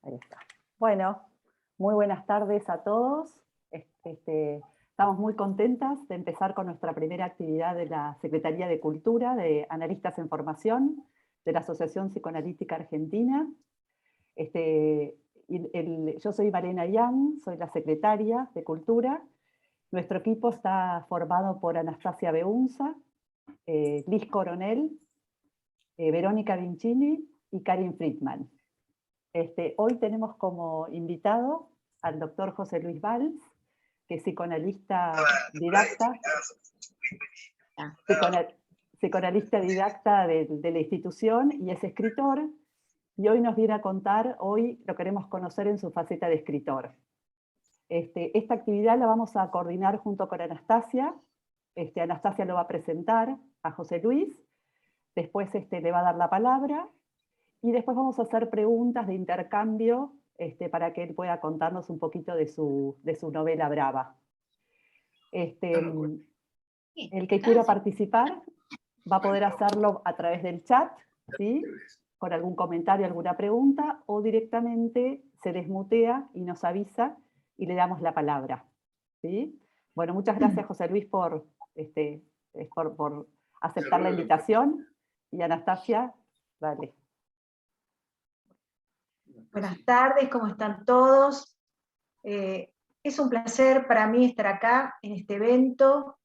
Ahí está. Bueno, muy buenas tardes a todos. Estamos muy contentas de empezar con nuestra primera actividad de la Secretaría de Cultura, de Analistas en Formación, de la Asociación Psicoanalítica Argentina. Yo soy Malena Yang, soy la secretaria de Cultura. Nuestro equipo está formado por Anastasia Beunza, Liz Coronel, Verónica Vincini y Karin Friedman. Hoy tenemos como invitado al doctor José Luis Valls, que es psicoanalista didacta, de la institución y es escritor, y hoy nos viene a contar, hoy lo queremos conocer en su faceta de escritor. Esta actividad la vamos a coordinar junto con Anastasia. Anastasia lo va a presentar a José Luis, después le va a dar la palabra, y después vamos a hacer preguntas de intercambio para que él pueda contarnos un poquito de su novela Brava. El que quiera participar va a poder hacerlo a través del chat, ¿sí? Con algún comentario, alguna pregunta, o directamente se desmutea y nos avisa y le damos la palabra, ¿sí? Bueno, muchas gracias, José Luis, por aceptar la invitación. Y Anastasia, dale. Buenas tardes, ¿cómo están todos? Es un placer para mí estar acá en este evento,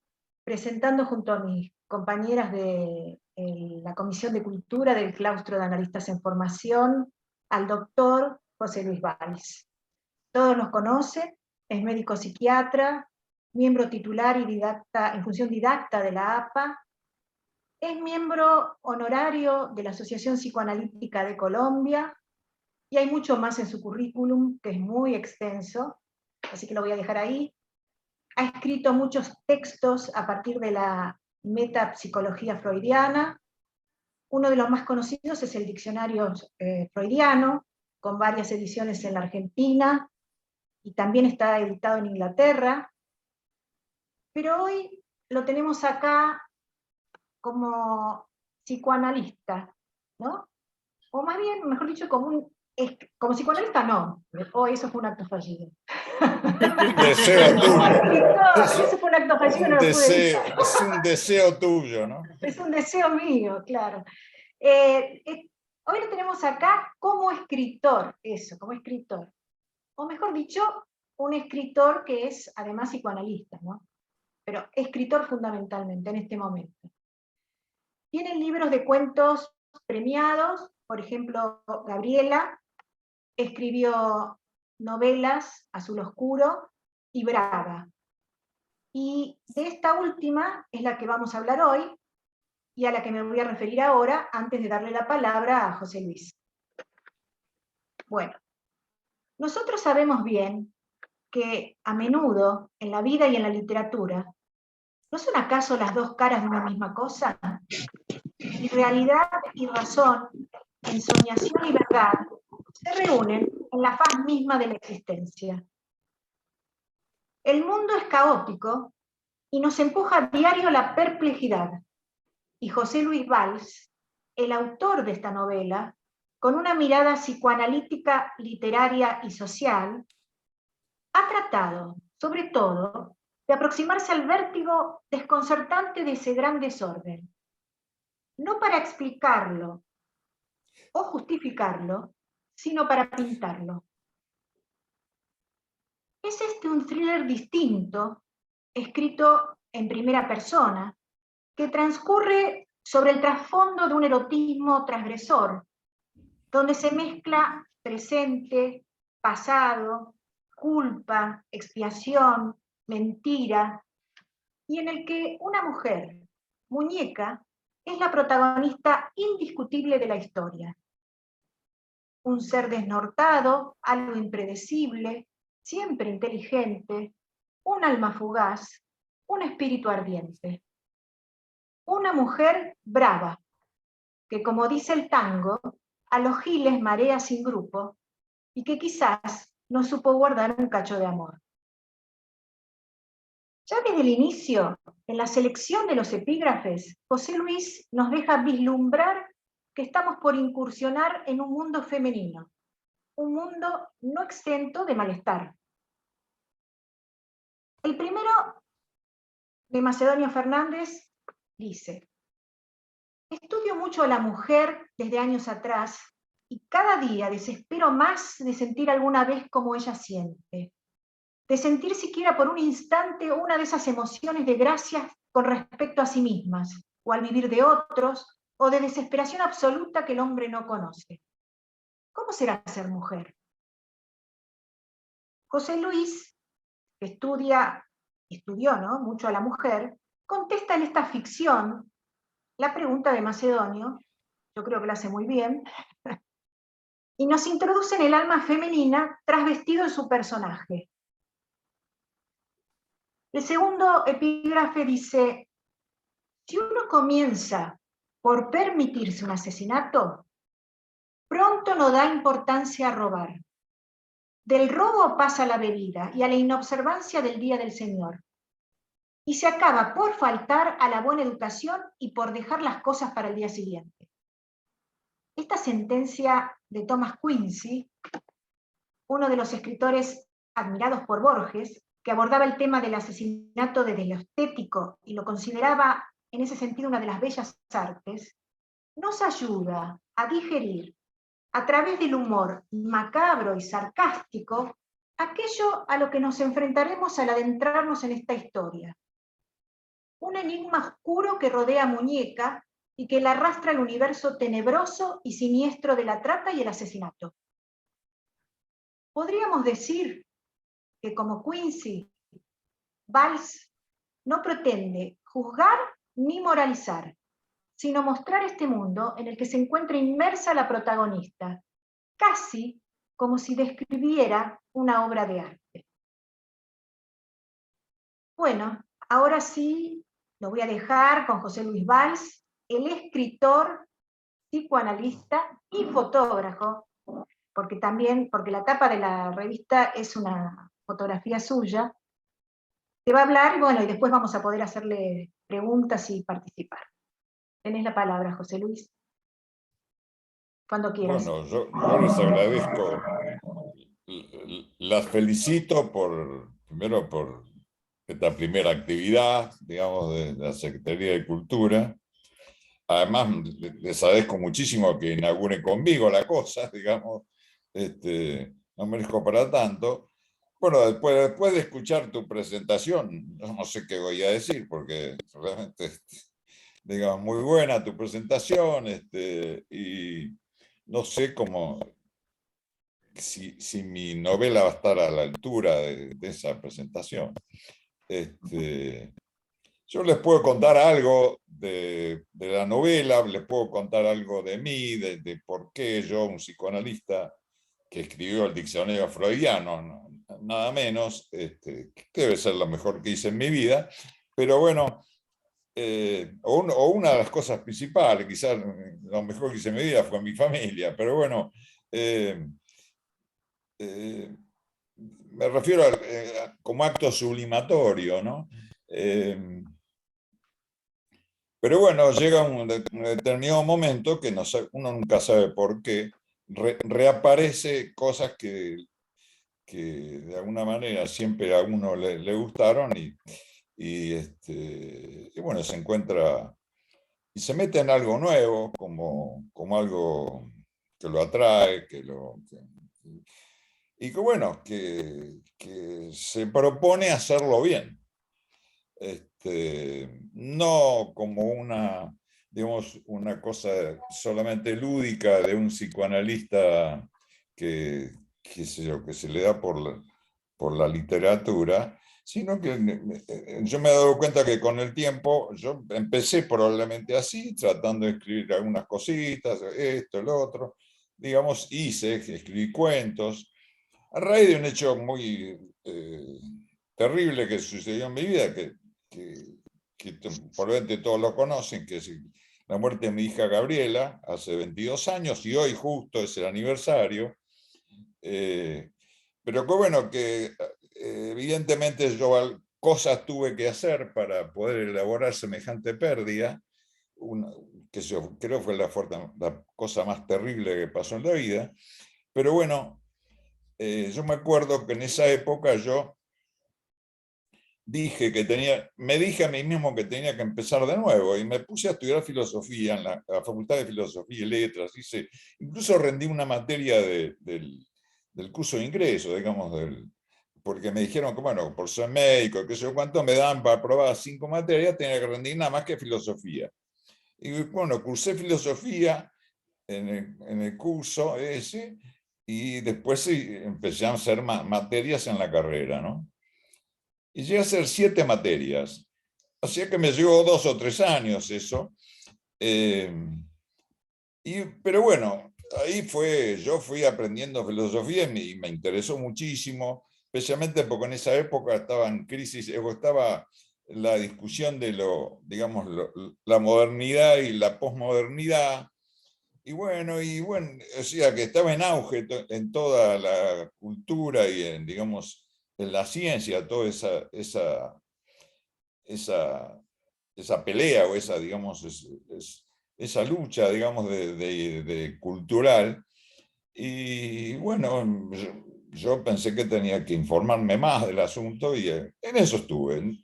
presentando junto a mis compañeras de la Comisión de Cultura del Claustro de Analistas en Formación, al doctor José Luis Valls. Todos nos conocen, es médico psiquiatra, miembro titular y didacta, en función didacta de la APA, es miembro honorario de la Asociación Psicoanalítica de Colombia, y hay mucho más en su currículum, que es muy extenso, así que lo voy a dejar ahí. Ha escrito muchos textos a partir de la metapsicología freudiana. Uno de los más conocidos es el Diccionario Freudiano, con varias ediciones en la Argentina, y también está editado en Inglaterra. Pero hoy lo tenemos acá como psicoanalista, ¿no? O más bien, mejor dicho, como psicoanalista no, eso fue un acto fallido. Deseo tuyo. Eso fue un acto fallido, no lo pude evitar. Es un deseo tuyo, ¿no? Es un deseo mío, claro. Hoy lo tenemos acá como escritor, como escritor. O mejor dicho, un escritor que es además psicoanalista, ¿no? Pero escritor fundamentalmente en este momento. Tiene libros de cuentos premiados, por ejemplo, Gabriela, escribió novelas, Azul Oscuro y Brava. Y de esta última es la que vamos a hablar hoy y a la que me voy a referir ahora antes de darle la palabra a José Luis. Bueno, nosotros sabemos bien que a menudo en la vida y en la literatura, ¿no son acaso las dos caras de una misma cosa? Y realidad y razón, ensoñación y verdad, se reúnen en la faz misma de la existencia. El mundo es caótico y nos empuja a diario la perplejidad. Y José Luis Valls, el autor de esta novela, con una mirada psicoanalítica, literaria y social, ha tratado, sobre todo, de aproximarse al vértigo desconcertante de ese gran desorden. No para explicarlo o justificarlo, sino para pintarlo. Es un thriller distinto, escrito en primera persona, que transcurre sobre el trasfondo de un erotismo transgresor, donde se mezcla presente, pasado, culpa, expiación, mentira, y en el que una mujer, muñeca, es la protagonista indiscutible de la historia. Un ser desnortado, algo impredecible, siempre inteligente, un alma fugaz, un espíritu ardiente. Una mujer brava, que como dice el tango, a los giles marea sin grupo, y que quizás no supo guardar un cacho de amor. Ya desde el inicio, en la selección de los epígrafes, José Luis nos deja vislumbrar que estamos por incursionar en un mundo femenino, un mundo no exento de malestar. El primero, de Macedonio Fernández, dice: estudio mucho a la mujer desde años atrás y cada día desespero más de sentir alguna vez como ella siente, de sentir siquiera por un instante una de esas emociones de gracia con respecto a sí mismas, o al vivir de otros, o de desesperación absoluta que el hombre no conoce. ¿Cómo será ser mujer? José Luis, que estudió, ¿no?, mucho a la mujer, contesta en esta ficción la pregunta de Macedonio, yo creo que lo hace muy bien, y nos introduce en el alma femenina trasvestido en su personaje. El segundo epígrafe dice: si uno comienza por permitirse un asesinato, pronto no da importancia a robar. Del robo pasa a la bebida y a la inobservancia del día del Señor. Y se acaba por faltar a la buena educación y por dejar las cosas para el día siguiente. Esta sentencia de Thomas Quincy, uno de los escritores admirados por Borges, que abordaba el tema del asesinato desde lo estético y lo consideraba en ese sentido una de las bellas artes, nos ayuda a digerir a través del humor macabro y sarcástico aquello a lo que nos enfrentaremos al adentrarnos en esta historia. Un enigma oscuro que rodea a Muñeca y que la arrastra al universo tenebroso y siniestro de la trata y el asesinato. Podríamos decir que, como Quincy, Valls no pretende juzgar ni moralizar, sino mostrar este mundo en el que se encuentra inmersa la protagonista, casi como si describiera una obra de arte. Bueno, ahora sí lo voy a dejar con José Luis Valls, el escritor, psicoanalista y fotógrafo, porque la tapa de la revista es una fotografía suya, que va a hablar, y bueno, y después vamos a poder hacerle preguntas y participar. Tenés la palabra, José Luis, cuando quieras. Bueno, yo les agradezco, las felicito primero por esta primera actividad, digamos, de la Secretaría de Cultura. Además, les agradezco muchísimo que inauguren conmigo la cosa, digamos, no merezco para tanto. Bueno, después de escuchar tu presentación, no sé qué voy a decir, porque realmente, digamos, muy buena tu presentación, y no sé cómo, si mi novela va a estar a la altura de esa presentación. Yo les puedo contar algo de la novela, les puedo contar algo de mí, de por qué yo, un psicoanalista que escribió el diccionario freudiano, nada menos, que debe ser lo mejor que hice en mi vida, pero bueno, o una de las cosas principales, quizás lo mejor que hice en mi vida fue mi familia, pero bueno, me refiero como acto sublimatorio, ¿no? Pero bueno, llega un determinado momento que uno nunca sabe por qué, reaparece cosas que de alguna manera siempre a uno le gustaron y bueno, se encuentra y se mete en algo nuevo, como algo que lo atrae, y que bueno, que se propone hacerlo bien. No como digamos, una cosa solamente lúdica de un psicoanalista que se le da por la literatura, sino que yo me he dado cuenta que con el tiempo, yo empecé probablemente así, tratando de escribir algunas cositas, esto, lo otro, digamos, escribí cuentos, a raíz de un hecho muy terrible que sucedió en mi vida, que probablemente todos lo conocen, que es la muerte de mi hija Gabriela, hace 22 años, y hoy justo es el aniversario. Pero que bueno, que evidentemente yo cosas tuve que hacer para poder elaborar semejante pérdida, que yo creo fue la cosa más terrible que pasó en la vida. Pero bueno, yo me acuerdo que en esa época yo me dije a mí mismo que tenía que empezar de nuevo y me puse a estudiar filosofía en la Facultad de Filosofía y Letras. Incluso rendí una materia del curso de ingreso, digamos, porque me dijeron que, bueno, por ser médico, que sé yo cuánto, me daban para aprobar 5 materias, tenía que rendir nada más que filosofía. Y bueno, cursé filosofía en el curso ese y después sí, empecé a hacer materias en la carrera, ¿no? Y llegué a hacer 7 materias. Así que me llevó 2 o 3 años eso. Pero bueno, yo fui aprendiendo filosofía y me interesó muchísimo, especialmente porque en esa época estaba en crisis, estaba la discusión de digamos, la modernidad y la posmodernidad. Y bueno, o sea, que estaba en auge en toda la cultura y digamos, en la ciencia, toda esa pelea o digamos, esa lucha, digamos, de cultural. Y bueno, yo pensé que tenía que informarme más del asunto y en eso estuve.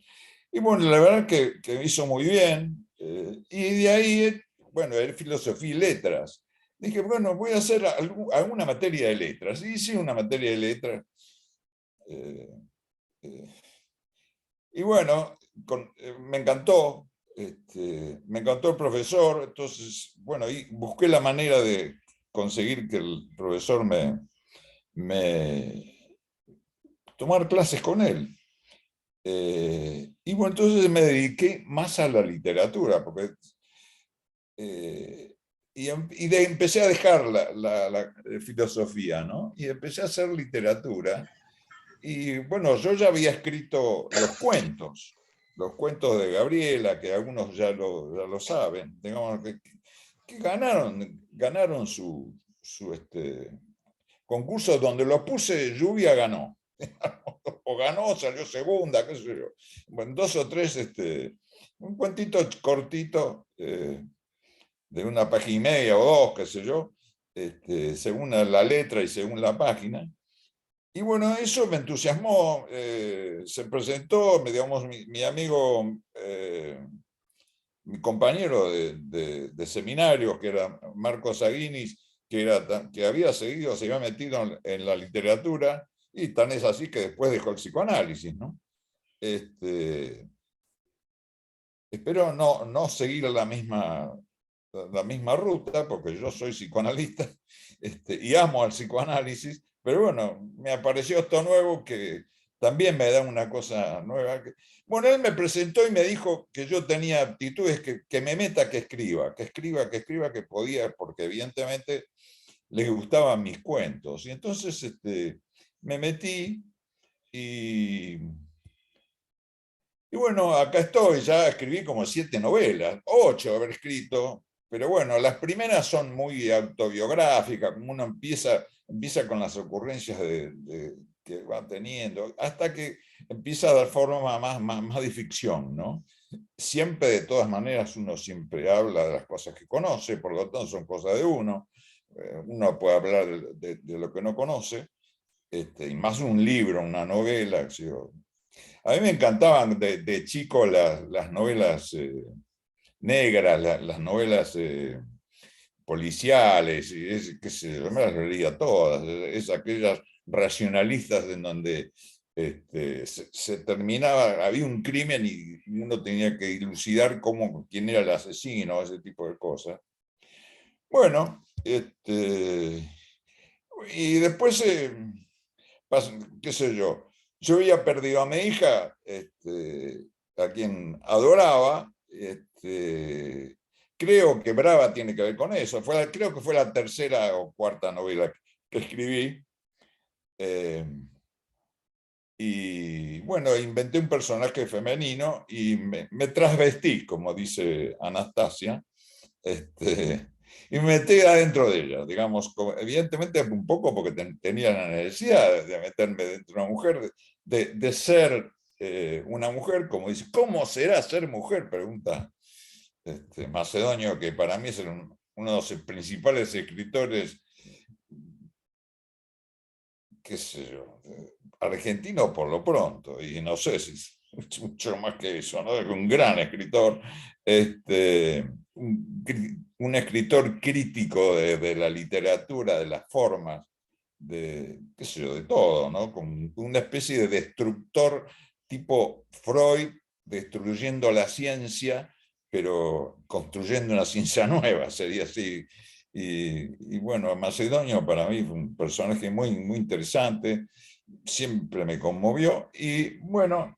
Y bueno, la verdad que me hizo muy bien. Y de ahí, bueno, era filosofía y letras. Dije, bueno, voy a hacer alguna materia de letras. Y hice una materia de letras. eh, eh, y bueno, me encantó. Me encantó el profesor. Entonces, bueno, y busqué la manera de conseguir que el profesor me tomar clases con él. Y bueno, entonces me dediqué más a la literatura, porque empecé a dejar la filosofía, ¿no? Y empecé a hacer literatura. Y bueno, yo ya había escrito los cuentos de Gabriela, que algunos ya lo saben, digamos, que ganaron su concurso donde lo puse, Lluvia ganó. O ganó, salió segunda, qué sé yo. Bueno, 2 o 3, un cuentito cortito, de una página y media o 2, qué sé yo, según la letra y según la página. Y bueno, eso me entusiasmó. Se presentó, digamos, mi amigo, mi compañero de seminarios, que era Marcos Aguinis, que había seguido, se había metido en la literatura, y tan es así que después dejó el psicoanálisis, ¿no? Espero no seguir la misma ruta, porque yo soy psicoanalista, y amo al psicoanálisis, pero bueno, me apareció esto nuevo que también me da una cosa nueva. Bueno, él me presentó y me dijo que yo tenía aptitudes, que me meta, que escriba, que podía, porque evidentemente les gustaban mis cuentos. Y entonces me metí y bueno, acá estoy, ya escribí como 7 novelas, 8 haber escrito, pero bueno, las primeras son muy autobiográficas, como uno empieza con las ocurrencias que va teniendo, hasta que empieza a dar forma más de ficción, ¿no? Siempre, de todas maneras, uno siempre habla de las cosas que conoce, por lo tanto son cosas de uno. Uno puede hablar de lo que no conoce, y más un libro, una novela. A mí me encantaban de chico las novelas negras, las novelas policiales, qué sé yo, me las leía todas, aquellas racionalistas en donde se terminaba, había un crimen y uno tenía que dilucidar quién era el asesino, ese tipo de cosas. Bueno, y después, qué sé yo había perdido a mi hija, a quien adoraba. Creo que Brava tiene que ver con eso. Creo que fue la tercera o cuarta novela que escribí. Y bueno, inventé un personaje femenino y me transvestí, como dice Anastasia, y me metí adentro de ella, digamos, evidentemente un poco porque tenía la necesidad de meterme dentro de una mujer, de ser una mujer, como dice, ¿cómo será ser mujer? Pregunta Macedonio, que para mí es uno de los principales escritores qué sé yo, argentino por lo pronto, y no sé si es mucho más que eso, ¿no? Un gran escritor, un escritor crítico de la literatura, de las formas, de, qué sé yo, de todo, ¿no? Como una especie de destructor tipo Freud, destruyendo la ciencia, pero construyendo una ciencia nueva, sería así. Y bueno, Macedonio para mí fue un personaje muy, muy interesante, siempre me conmovió, y bueno,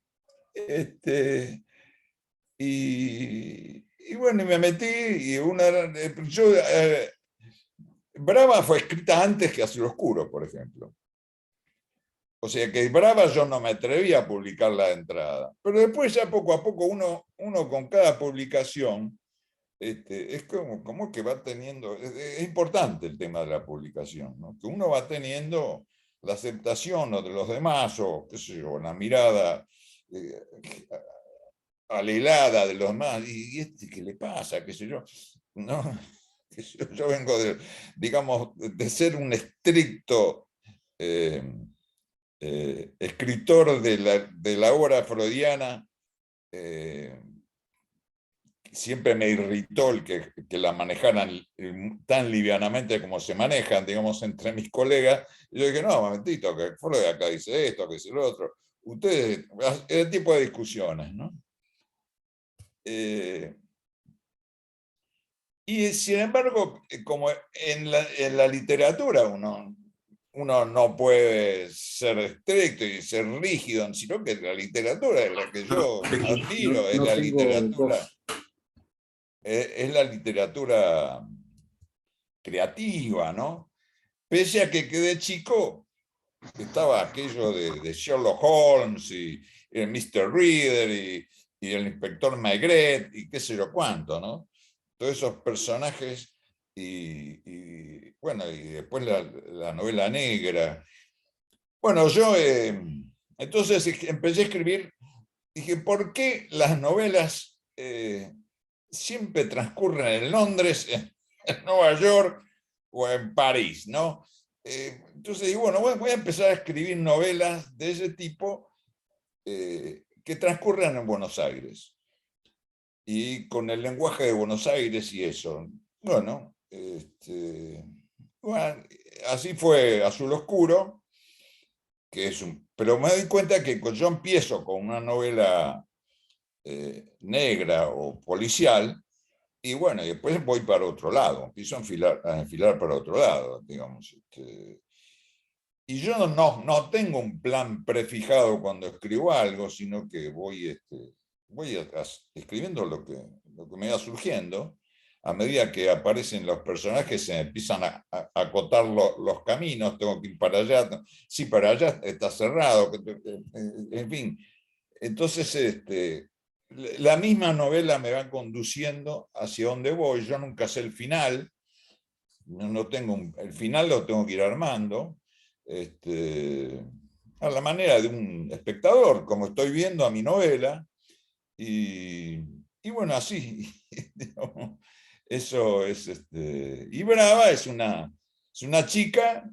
y bueno, y me metí, y Brava fue escrita antes que Azul Oscuro, por ejemplo. O sea que Brava yo no me atreví a publicarla de entrada. Pero después ya poco a poco uno con cada publicación, es como que va teniendo, es importante el tema de la publicación, ¿no? Que uno va teniendo la aceptación de los demás, o qué sé yo, la mirada alelada de los demás, y ¿qué le pasa? ¿Qué sé yo? ¿No? Yo vengo de, digamos, de ser un estricto escritor de la obra freudiana. Siempre me irritó el que la manejaran tan livianamente como se manejan, digamos, entre mis colegas. Y yo dije, no, momentito, que Freud acá dice esto, que dice lo otro. Ustedes, ese tipo de discusiones, ¿no? Y sin embargo, como en la literatura uno no puede ser estricto y ser rígido, sino que la literatura es la que yo admiro, es la literatura, es la literatura creativa, ¿no? Pese a que de chico estaba aquello de Sherlock Holmes y el Mr. Reader y el inspector Maigret y qué sé yo cuánto, ¿no? Todos esos personajes bueno, y después la novela negra. Bueno, yo entonces empecé a escribir, dije, ¿por qué las novelas siempre transcurren en Londres, en Nueva York o en París, ¿no? Entonces digo, bueno, voy a empezar a escribir novelas de ese tipo que transcurran en Buenos Aires. Y con el lenguaje de Buenos Aires y eso. Bueno, bueno, así fue Azul Oscuro, que es pero me doy cuenta que yo empiezo con una novela negra o policial, y bueno, y después voy para otro lado, empiezo a enfilar para otro lado, digamos. Y yo no tengo un plan prefijado cuando escribo algo, sino que voy escribiendo lo que me va surgiendo. A medida que aparecen los personajes se empiezan a acotar los caminos, tengo que ir para allá, sí, para allá está cerrado, en fin. Entonces, la misma novela me va conduciendo hacia donde voy. Yo nunca sé el final, no tengo el final lo tengo que ir armando, a la manera de un espectador, como estoy viendo a mi novela, y bueno, así, digamos, eso es, y Brava es una chica,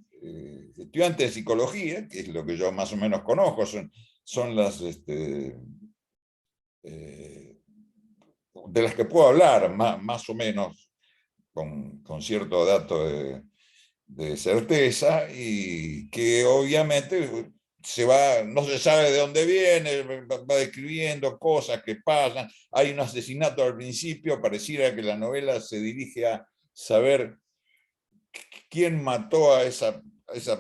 estudiante de psicología, que es lo que yo más o menos conozco, son las, de las que puedo hablar, más o menos, con cierto dato de certeza, y que obviamente no se sabe de dónde viene, va describiendo cosas que pasan, hay un asesinato al principio, pareciera que la novela se dirige a saber quién mató a esa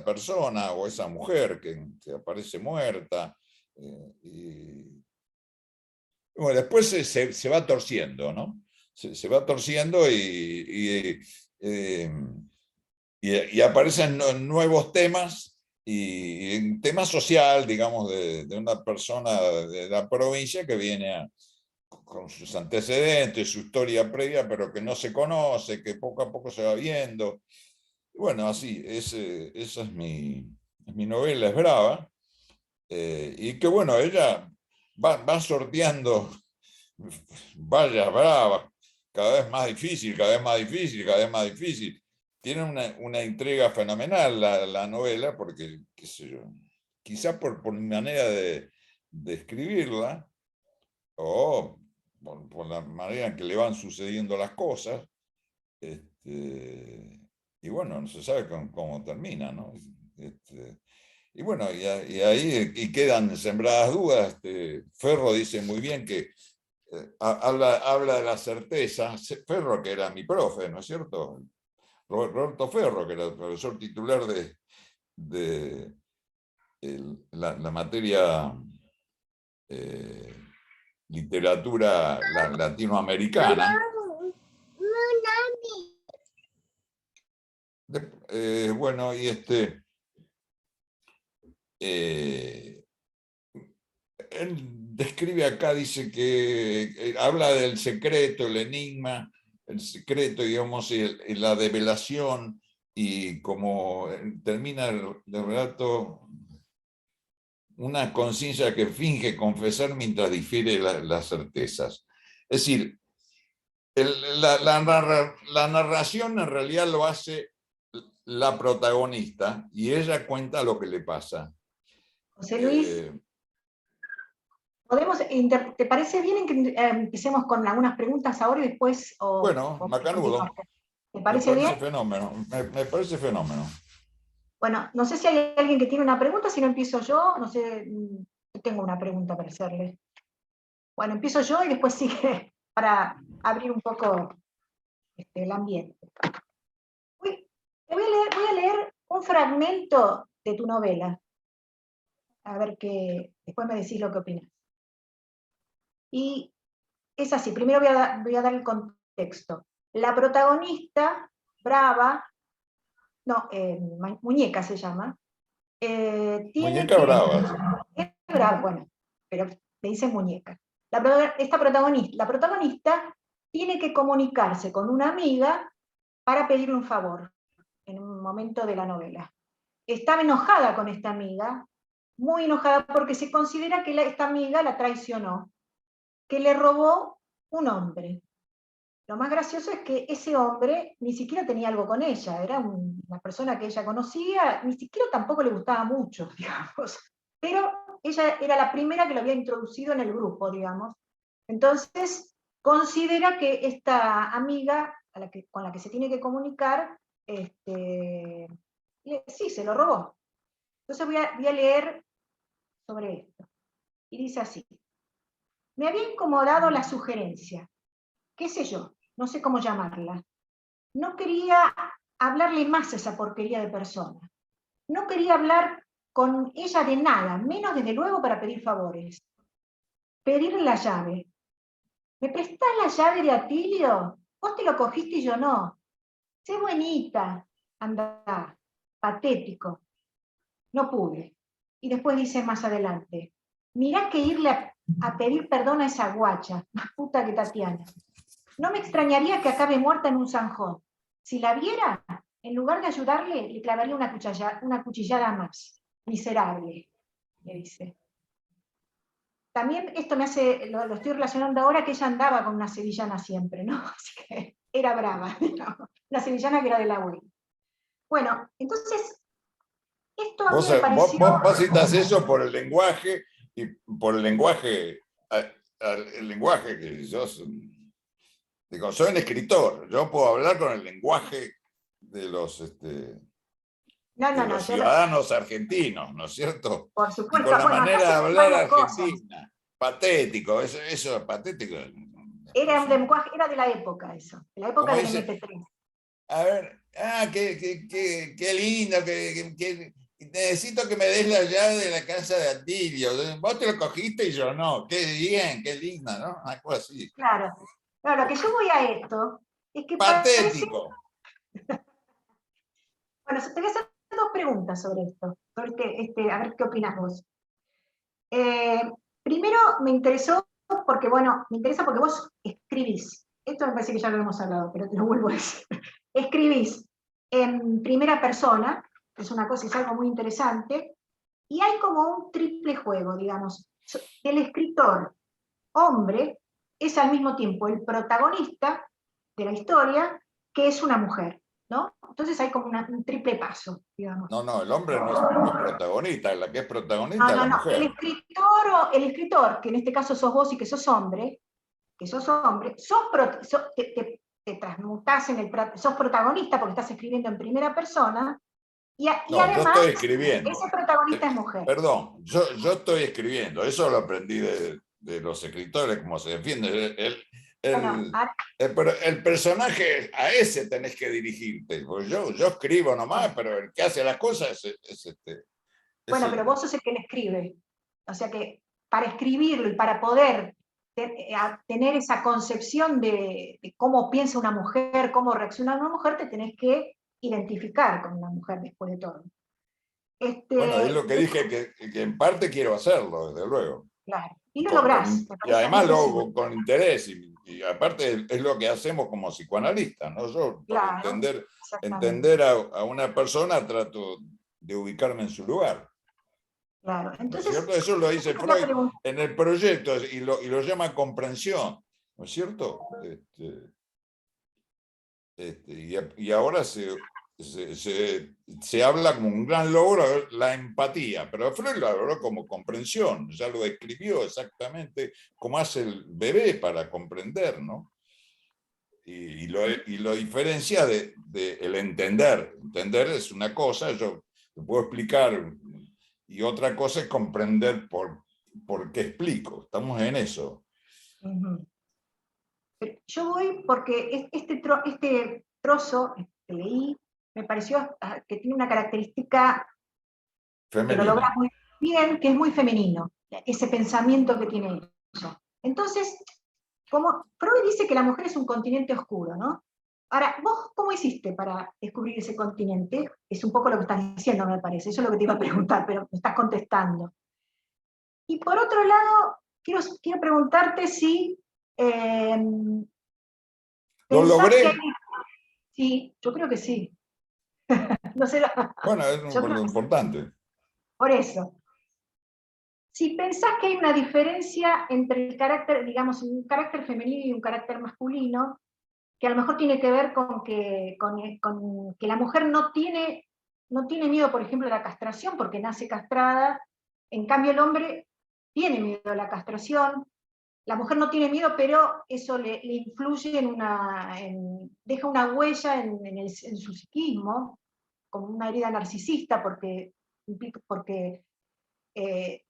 persona o esa mujer que aparece muerta, y bueno, después se va torciendo, ¿no? Se va torciendo y aparecen nuevos temas, y en tema social, digamos, de una persona de la provincia que viene con sus antecedentes, su historia previa, pero que no se conoce, que poco a poco se va viendo. Bueno, así, esa es mi novela, es Brava, y que bueno, ella va sorteando vallas bravas, cada vez más difícil, cada vez más difícil, cada vez más difícil. tiene una intriga fenomenal la novela, porque, qué sé yo, quizá por mi manera de escribirla, o por la manera en que le van sucediendo las cosas, y bueno, no se sabe cómo termina, ¿no? Y bueno, y ahí quedan sembradas dudas. Ferro dice muy bien que habla de la certeza. Ferro, que era mi profe, ¿no es cierto? Roberto Ferro, que era el profesor titular de la materia literatura latinoamericana. Bueno, y él describe acá, dice que habla del secreto, el enigma, el secreto, digamos, y la develación, y como termina el relato, una conciencia que finge confesar mientras difiere las certezas. Es decir, la narración en realidad lo hace la protagonista y ella cuenta lo que le pasa. José Luis, ¿te parece bien que empecemos con algunas preguntas ahora y después? Bueno, macanudo. ¿Te parece bien? Fenómeno, me parece fenómeno. Bueno, no sé si hay alguien que tiene una pregunta, si no empiezo yo, no sé, tengo una pregunta para hacerle. Bueno, empiezo yo y después sigue para abrir un poco el ambiente. Voy a leer un fragmento de tu novela, a ver después me decís lo que opinas. Y es así, primero voy a dar el contexto. La protagonista, Brava, no, Muñeca se llama, tiene Muñeca brava. Es brava, bueno, pero le dicen Muñeca. La protagonista tiene que comunicarse con una amiga para pedirle un favor en un momento de la novela. Estaba enojada con esta amiga, muy enojada porque se considera que esta amiga la traicionó, que le robó un hombre. Lo más gracioso es que ese hombre ni siquiera tenía algo con ella, era una persona que ella conocía, ni siquiera tampoco le gustaba mucho, digamos, pero ella era la primera que lo había introducido en el grupo, digamos. Entonces, considera que esta amiga con la que se tiene que comunicar, sí, se lo robó. Entonces voy a leer sobre esto. Y dice así: me había incomodado la sugerencia, qué sé yo, no sé cómo llamarla. No quería hablarle más a esa porquería de persona. No quería hablar con ella de nada, menos desde luego para pedir favores. Pedirle la llave. ¿Me prestás la llave de Atilio? Vos te lo cogiste y yo no. Sé buenita. Andá. Patético. No pude. Y después dice más adelante: mirá que irle a pedir perdón a esa guacha, más puta que Tatiana. No me extrañaría que acabe muerta en un zanjón. Si la viera, en lugar de ayudarle, le clavaría una cuchillada más. Miserable, le dice. También esto lo estoy relacionando ahora, que ella andaba con una sevillana siempre, ¿no? Así que era brava, digamos. La sevillana que era de la abuela. Bueno, entonces, esto a mí me pareció... Vos citas eso por el lenguaje, y por el lenguaje que yo... Digo, soy un escritor, yo puedo hablar con el lenguaje de los, los ciudadanos argentinos, ¿no es cierto? Por supuesto. Y con la manera de hablar argentina. Patético, eso es patético. Era un lenguaje, era de la época eso, de la época del MP3. A ver, qué lindo, necesito que me des la llave de la casa de Atilio. Vos te lo cogiste y yo no. Qué bien, qué linda, ¿no? Algo así. Claro. Lo que yo voy a esto es que patético. Bueno, te voy a hacer dos preguntas sobre esto, sobre a ver qué opinas vos. Primero me interesó porque, me interesa porque vos escribís. Esto me parece que ya lo hemos hablado, pero te lo vuelvo a decir. Escribís en primera persona, que es una cosa, es algo muy interesante, y hay como un triple juego, digamos. El escritor hombre es al mismo tiempo el protagonista de la historia, que es una mujer. ¿no? Entonces hay como un triple paso, digamos. No, el hombre no es protagonista, la que es protagonista es la No. mujer. El escritor, que en este caso sos vos y que sos hombre, te transmutás sos protagonista porque estás escribiendo en primera persona, y No, yo además estoy escribiendo. ese protagonista es mujer. Perdón, yo estoy escribiendo. Eso lo aprendí de los escritores, cómo se defiende. Bueno, El personaje, a ese tenés que dirigirte. Pues yo escribo nomás, pero el que hace las cosas es bueno, pero vos sos el que le escribe. O sea que para escribirlo y para poder tener esa concepción de cómo piensa una mujer, cómo reacciona una mujer, te tenés que identificar con una mujer después de todo. Bueno, es lo que dije, que en parte quiero hacerlo, desde luego. Claro, y lo lográs. Y además lo hago con interés, y aparte es lo que hacemos como psicoanalistas, ¿no? Yo, para claro, entender a una persona, trato de ubicarme en su lugar. Claro, entonces, ¿no es cierto? Eso lo dice Freud en el proyecto, y lo llama comprensión, ¿no es cierto? Y ahora se habla como un gran logro la empatía, pero Freud lo habló como comprensión, ya lo describió exactamente cómo hace el bebé para comprender, ¿no? Y lo diferencia de el entender. Entender es una cosa, yo te puedo explicar, y otra cosa es comprender por qué explico. Estamos en eso. Yo voy porque este trozo que leí me pareció que tiene una característica que lo logra muy bien, que es muy femenino, ese pensamiento que tiene eso. Entonces, como Freud dice que la mujer es un continente oscuro, ¿no? Ahora, ¿vos cómo hiciste para descubrir ese continente? Es un poco lo que estás diciendo, me parece. Eso es lo que te iba a preguntar, pero me estás contestando. Y por otro lado, quiero preguntarte si ¿Lo logré? Sí, yo creo que sí. No sé, Bueno, es importante. por eso. Si pensás que hay una diferencia entre el carácter, digamos, un carácter femenino y un carácter masculino, que a lo mejor tiene que ver con que la mujer no tiene miedo, por ejemplo, a la castración, porque nace castrada, en cambio el hombre tiene miedo a la castración, la mujer no tiene miedo, pero eso le influye deja una huella en su psiquismo, como una herida narcisista, porque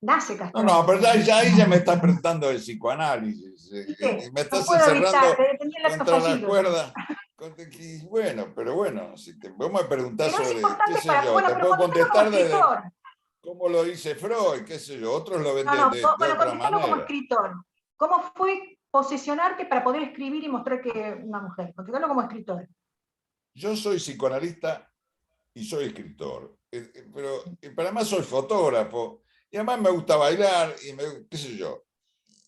nace castrada. No, pero ya me está prestando el psicoanálisis. Y me estás encerrando contra la cuerda. Bueno, pero bueno, si vos me preguntás sobre, qué sé yo, te puedo contestar desde cómo lo dice Freud, qué sé yo, otros lo ven de otra manera. Como escritor. ¿Cómo fue posesionarte para poder escribir y mostrar que una mujer? Contestalo como escritor. Yo soy psicoanalista y soy escritor, pero además soy fotógrafo, y además me gusta bailar, y qué sé yo.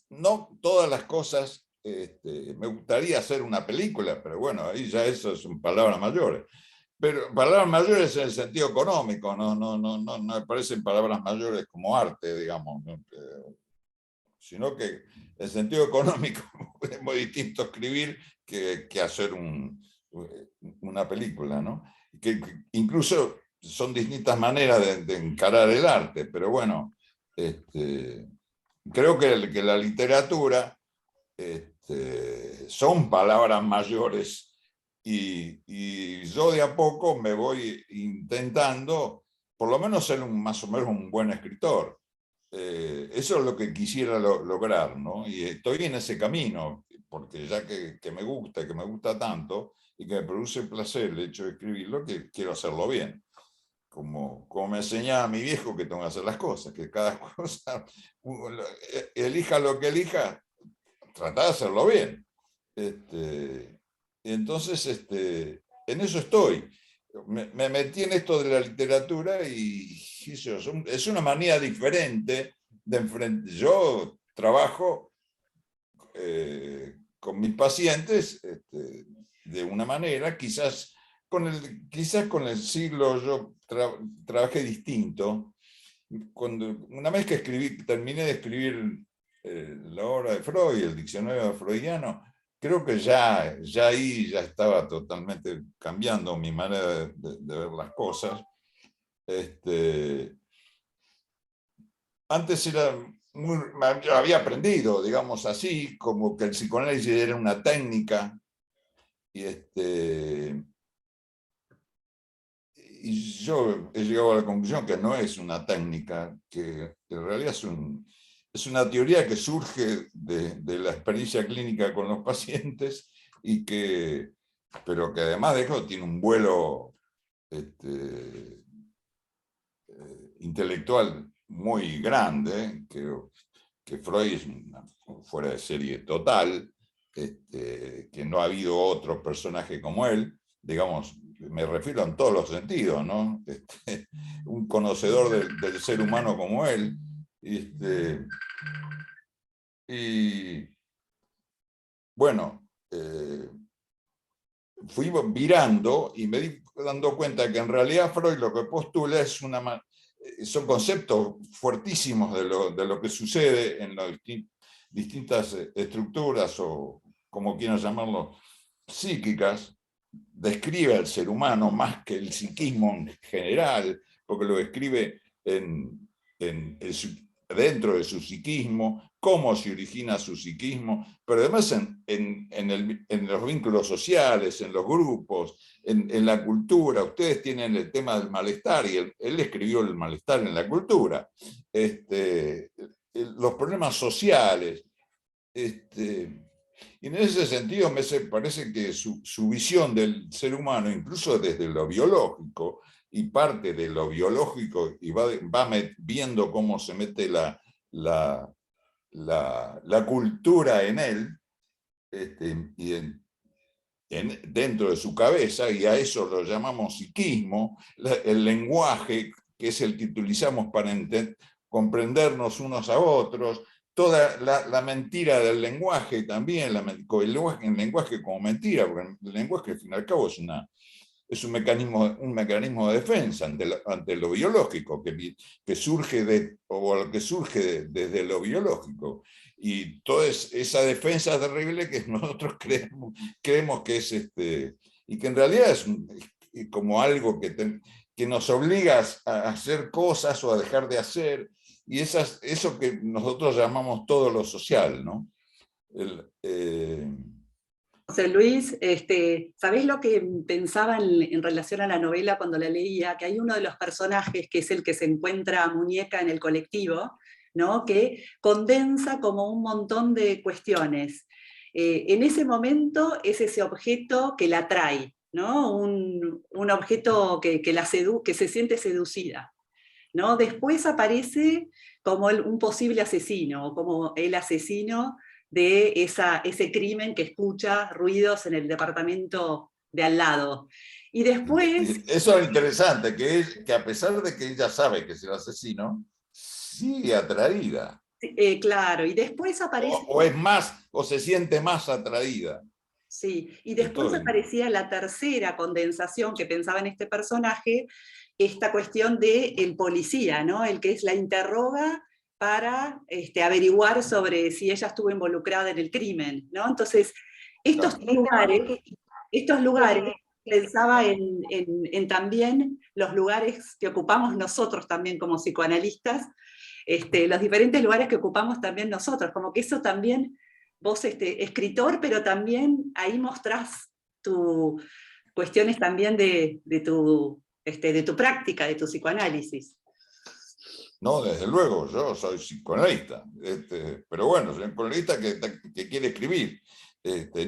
No todas las cosas, me gustaría hacer una película, pero bueno, ahí ya eso son palabras mayores. Pero palabras mayores en el sentido económico, no me parecen palabras mayores como arte, digamos, ¿no? Sino que en el sentido económico es muy distinto escribir que hacer una película, ¿no? Que incluso son distintas maneras de encarar el arte, pero bueno, creo que la literatura son palabras mayores, y yo de a poco me voy intentando por lo menos ser más o menos un buen escritor. Eso es lo que quisiera lograr, ¿no? Y estoy en ese camino, porque ya que me gusta tanto, y que me produce placer el hecho de escribirlo, que quiero hacerlo bien. Como me enseñaba mi viejo, que tengo que hacer las cosas, que cada cosa, elija lo que elija, trata de hacerlo bien. Entonces, en eso estoy. Me metí en esto de la literatura y es una manera diferente de enfrentar. Yo trabajo con mis pacientes de una manera, quizás con el siglo yo trabajé distinto. Una vez que terminé de escribir la obra de Freud, el diccionario freudiano, creo que ya ahí ya estaba totalmente cambiando mi manera de ver las cosas. Antes había aprendido, digamos así, como que el psicoanálisis era una técnica, y yo he llegado a la conclusión que no es una técnica, que en realidad es una teoría que surge de la experiencia clínica con los pacientes, pero que además de eso tiene un vuelo intelectual muy grande. Creo que Freud es fuera de serie total, que no ha habido otro personaje como él, digamos, me refiero en todos los sentidos, ¿no? Un conocedor del ser humano como él. Y bueno, fui virando y me di dando cuenta que en realidad Freud lo que postula son conceptos fuertísimos de lo que sucede en las distintas estructuras, o como quieran llamarlo, psíquicas. Describe al ser humano más que el psiquismo en general, porque lo describe dentro de su psiquismo, cómo se origina su psiquismo, pero además en los vínculos sociales, en los grupos, en la cultura. Ustedes tienen el tema del malestar, y él escribió el malestar en la cultura. Los problemas sociales. Y en ese sentido me parece que su visión del ser humano, incluso desde lo biológico, y parte de lo biológico, y va viendo cómo se mete la cultura en él, y dentro de su cabeza, y a eso lo llamamos psiquismo, el lenguaje, que es el que utilizamos para comprendernos unos a otros, toda la mentira del lenguaje también, el lenguaje como mentira, porque el lenguaje al fin y al cabo es un mecanismo de defensa ante lo biológico, que surge desde lo biológico. Y toda esa defensa terrible que nosotros creemos que es, y que en realidad es como algo que nos obliga a hacer cosas o a dejar de hacer, y eso que nosotros llamamos todo lo social, ¿no? José Luis, ¿sabés lo que pensaba en relación a la novela cuando la leía? Que hay uno de los personajes, que es el que se encuentra a Muñeca en el colectivo, ¿no? Que condensa como un montón de cuestiones. En ese momento es ese objeto que la atrae, ¿no? Un objeto que se siente seducida, ¿no? Después aparece como un posible asesino, o como el asesino de ese crimen que escucha ruidos en el departamento de al lado. Y después... Eso es interesante, que a pesar de que ella sabe que es el asesino, sigue atraída. Claro, y después aparece... O es más, o se siente más atraída. Sí, y después aparecía la tercera condensación que pensaba en este personaje, esta cuestión del policía, ¿no? El que la interroga para averiguar sobre si ella estuvo involucrada en el crimen, ¿no? Entonces, estos lugares pensaba en también los lugares que ocupamos nosotros también como psicoanalistas, los diferentes lugares que ocupamos también nosotros, como que eso también, vos escritor, pero también ahí mostrás cuestiones también de tu práctica, de tu psicoanálisis. No, desde luego, yo soy psicoanalista, pero bueno, soy un psicoanalista que quiere escribir,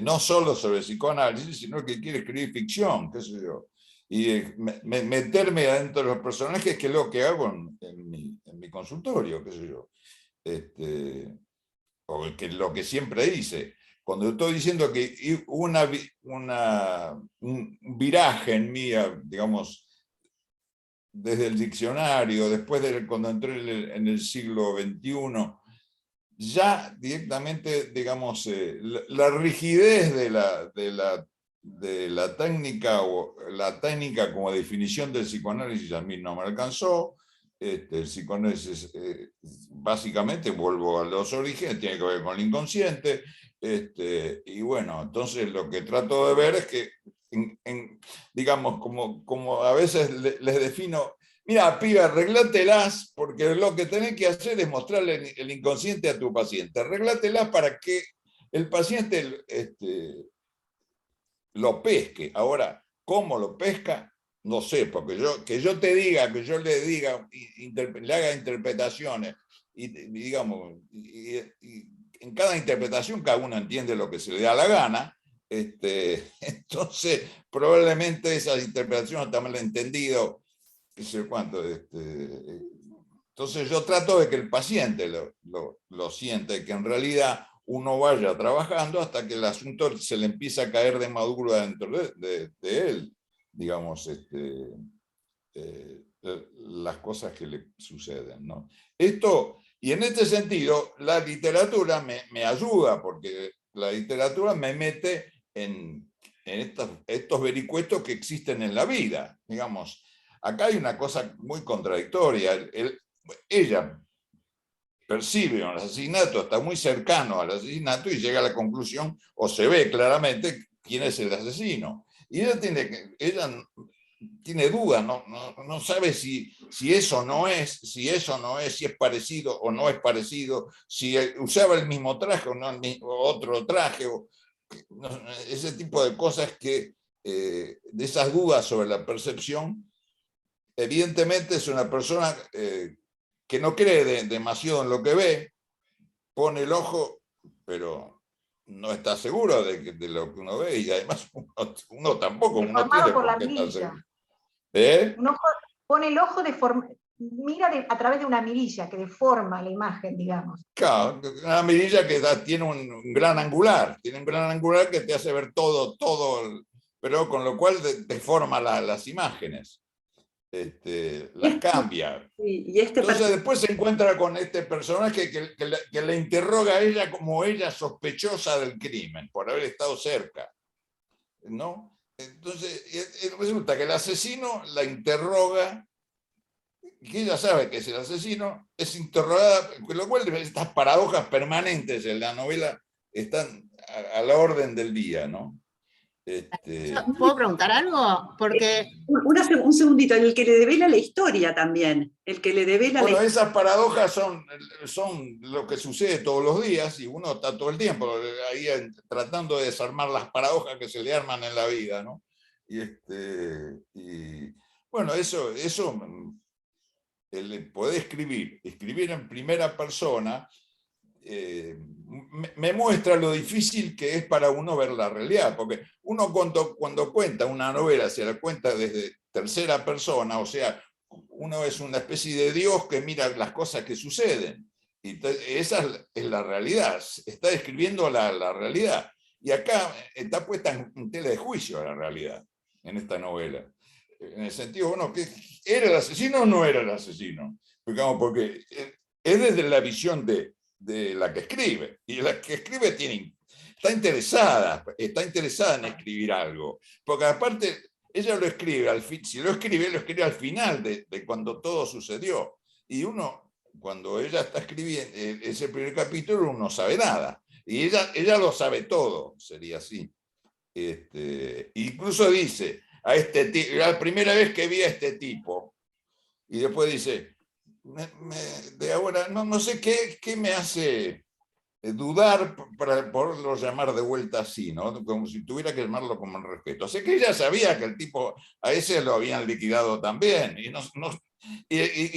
no solo sobre psicoanálisis, sino que quiere escribir ficción, qué sé yo, y meterme adentro de los personajes, que es lo que hago en mi consultorio, qué sé yo, o que lo que siempre hice. Cuando estoy diciendo que un viraje en mí, digamos, desde el diccionario, después cuando entré en el siglo XXI, ya directamente, digamos, la rigidez de la técnica, o la técnica como definición del psicoanálisis, a mí no me alcanzó. El psicoanálisis, básicamente, vuelvo a los orígenes, tiene que ver con el inconsciente, Y bueno, entonces lo que trato de ver es que, digamos, como a veces les defino, mira, piba, arreglátelas, porque lo que tenés que hacer es mostrarle el inconsciente a tu paciente. Arreglátelas para que el paciente lo pesque. Ahora, ¿cómo lo pesca? No sé, porque que yo te diga, que yo le diga, le haga interpretaciones, y digamos, y en cada interpretación cada uno entiende lo que se le da la gana, entonces probablemente esas interpretaciones también la he entendido, qué sé cuánto, entonces yo trato de que el paciente lo sienta y que en realidad uno vaya trabajando hasta que el asunto se le empieza a caer de maduro dentro de él, digamos, las cosas que le suceden, ¿no? Y en este sentido, la literatura me ayuda, porque la literatura me mete en estos vericuetos que existen en la vida, digamos. Acá hay una cosa muy contradictoria. Ella percibe un asesinato, está muy cercano al asesinato y llega a la conclusión, o se ve claramente, quién es el asesino. Y ella tiene duda, no sabe si eso no es, si es parecido o no es parecido, si usaba el mismo traje o no otro traje, ese tipo de cosas de esas dudas sobre la percepción. Evidentemente es una persona que no cree demasiado en lo que ve, pone el ojo, pero no está seguro de lo que uno ve, y además uno tampoco, uno Deformado tiene por la por qué estar mirilla. seguro. ¿Eh? Un ojo, pone el ojo mira a través de una mirilla que deforma la imagen, digamos. Claro, una mirilla que tiene un gran angular, que te hace ver todo, pero con lo cual deforma las imágenes. Las cambia. Entonces después se encuentra con este personaje que le interroga a ella como ella sospechosa del crimen, por haber estado cerca, ¿no? Entonces resulta que el asesino la interroga, que ella sabe que es el asesino, es interrogada, con lo cual estas paradojas permanentes en la novela están a la orden del día, ¿no? ¿Puedo preguntar algo? Porque... Un segundito, el que le devela la historia también, el que le devela bueno, la historia. esas paradojas son lo que sucede todos los días y uno está todo el tiempo ahí tratando de desarmar las paradojas que se le arman en la vida, ¿no? Y bueno, eso el poder escribir en primera persona, me muestra lo difícil que es para uno ver la realidad, porque uno cuando cuenta una novela se la cuenta desde tercera persona, o sea, uno es una especie de Dios que mira las cosas que suceden, y esa es la realidad, está describiendo la realidad, y acá está puesta en tela de juicio la realidad, en esta novela, en el sentido, bueno, ¿que era el asesino o no era el asesino? Porque es desde la visión de la que escribe, y la que escribe está interesada en escribir algo, porque aparte ella lo escribe, si lo escribe al final de cuando todo sucedió, y uno, cuando ella está escribiendo ese primer capítulo, uno no sabe nada, y ella lo sabe todo, sería así. Incluso dice, la primera vez que vi a este tipo, y después dice, de ahora no sé qué me hace dudar para poderlo llamar de vuelta así, ¿no? Como si tuviera que llamarlo como en respeto. Así que ella sabía que el tipo a ese lo habían liquidado también, y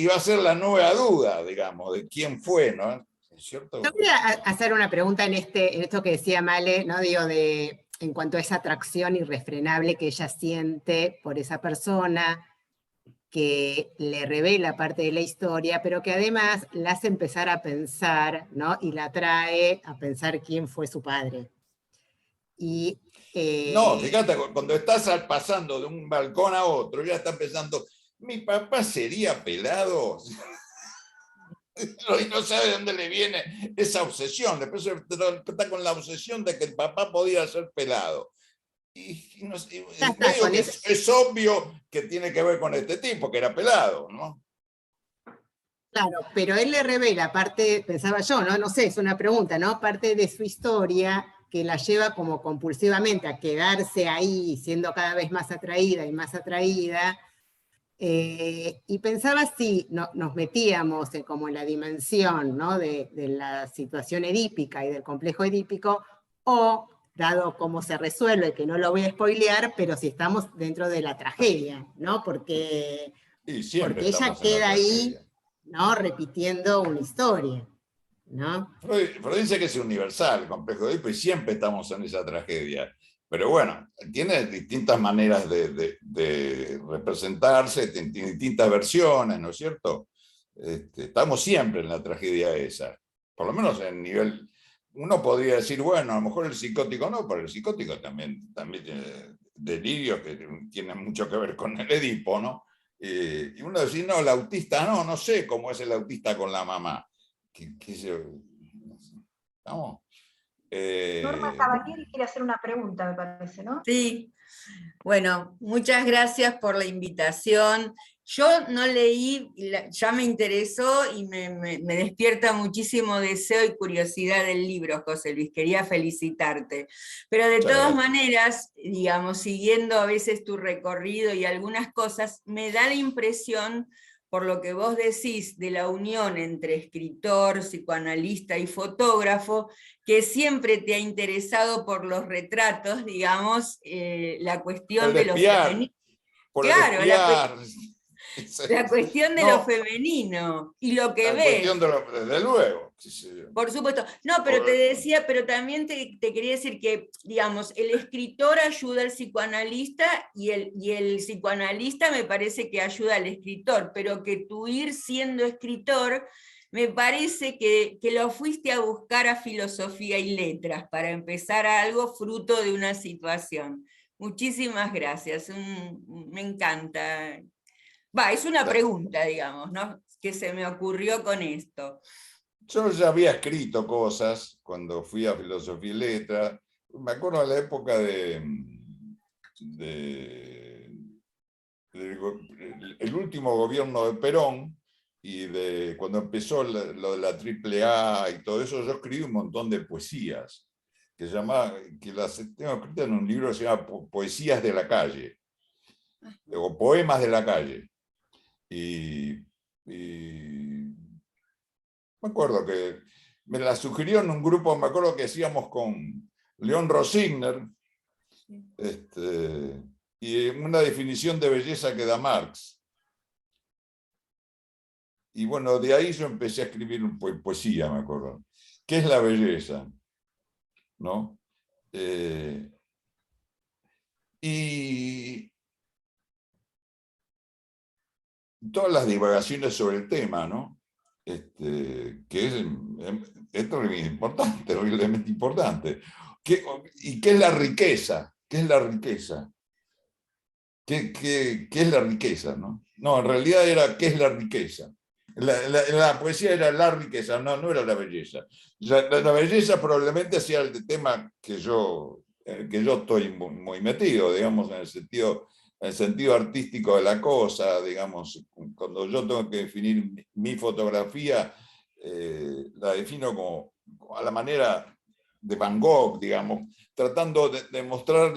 iba a ser la nueva duda, digamos, de quién fue, ¿no? ¿Es cierto? Yo quería hacer una pregunta en esto que decía Male, ¿no? Digo, en cuanto a esa atracción irrefrenable que ella siente por esa persona, que le revela parte de la historia, pero que además la hace empezar a pensar, ¿no? Y la trae a pensar quién fue su padre. No, fíjate, cuando estás pasando de un balcón a otro, ya estás pensando, ¿mi papá sería pelado? Y no sabe de dónde le viene esa obsesión. Después está con la obsesión de que el papá podía ser pelado. Y medio que es obvio que tiene que ver con este tipo, que era pelado, ¿no? Claro, pero él le revela parte, pensaba yo, ¿no? No sé, es una pregunta, ¿no? Parte de su historia que la lleva como compulsivamente a quedarse ahí, siendo cada vez más atraída y más atraída. Y pensaba si nos metíamos en como en la dimensión, ¿no? de la situación edípica y del complejo edípico, o, dado cómo se resuelve, que no lo voy a spoilear, pero si estamos dentro de la tragedia, ¿no? Porque Y siempre ella estamos en la queda ahí, tragedia. ¿no? Repitiendo una historia, ¿no? Freud dice que es universal el complejo de Edipo y siempre estamos en esa tragedia. Pero bueno, tiene distintas maneras de representarse, tiene distintas versiones, ¿no es cierto? Estamos siempre en la tragedia esa. Por lo menos en nivel... Uno podría decir, bueno, a lo mejor el psicótico no, pero el psicótico también tiene delirios que tienen mucho que ver con el Edipo, ¿no? Y uno dice, no, el autista no sé cómo es el autista con la mamá. ¿Vamos? Norma Cavalieri quiere hacer una pregunta, me parece, ¿no? Sí, bueno, muchas gracias por la invitación. Yo no leí, ya me interesó y me despierta muchísimo deseo y curiosidad del libro, José Luis, quería felicitarte. Pero de todas maneras, digamos, siguiendo a veces tu recorrido y algunas cosas, me da la impresión, por lo que vos decís de la unión entre escritor, psicoanalista y fotógrafo, que siempre te ha interesado por los retratos, digamos, la cuestión de lo femenino. Claro, la cuestión de lo femenino y lo que ves. Desde luego. Por supuesto. No, pero te decía, pero también te quería decir que, digamos, el escritor ayuda al psicoanalista y el psicoanalista me parece que ayuda al escritor, pero que tú ir siendo escritor, me parece que lo fuiste a buscar a filosofía y letras para empezar a algo fruto de una situación. Muchísimas gracias, me encanta. Es una pregunta, digamos, ¿no? Que se me ocurrió con esto. Yo ya había escrito cosas cuando fui a Filosofía y Letras. Me acuerdo de la época el último gobierno de Perón y de cuando empezó lo de la AAA y todo eso, yo escribí un montón de poesías que las tengo escritas en un libro que se llama Poesías de la calle o Poemas de la calle. Y me acuerdo que me la sugirió en un grupo, me acuerdo que hacíamos con León Rosigner, y una definición de belleza que da Marx. Y bueno, de ahí yo empecé a escribir poesía, me acuerdo. ¿Qué es la belleza? ¿No? Y todas las divagaciones sobre el tema, ¿no? Que es terriblemente importante. ¿Y qué es la riqueza? ¿Qué es la riqueza? ¿Qué es la riqueza? No, en realidad era ¿qué es la riqueza? La poesía era la riqueza, no era la belleza. La belleza probablemente hacía el tema que yo estoy muy metido, digamos, en el sentido artístico de la cosa, digamos, cuando yo tengo que definir mi fotografía, la defino como a la manera de Van Gogh, digamos, tratando de mostrar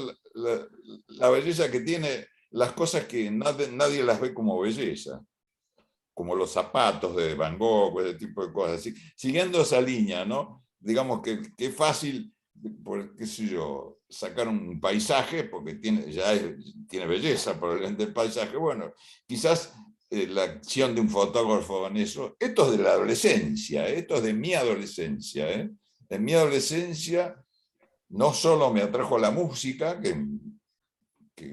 la belleza que tiene las cosas que nadie las ve como belleza, como los zapatos de Van Gogh, ese tipo de cosas, así, siguiendo esa línea, ¿no? Digamos que es fácil, qué sé yo, sacar un paisaje, porque tiene belleza probablemente el paisaje, bueno, quizás la acción de un fotógrafo en eso, esto es de la adolescencia, esto es de mi adolescencia, En mi adolescencia no solo me atrajo la música, que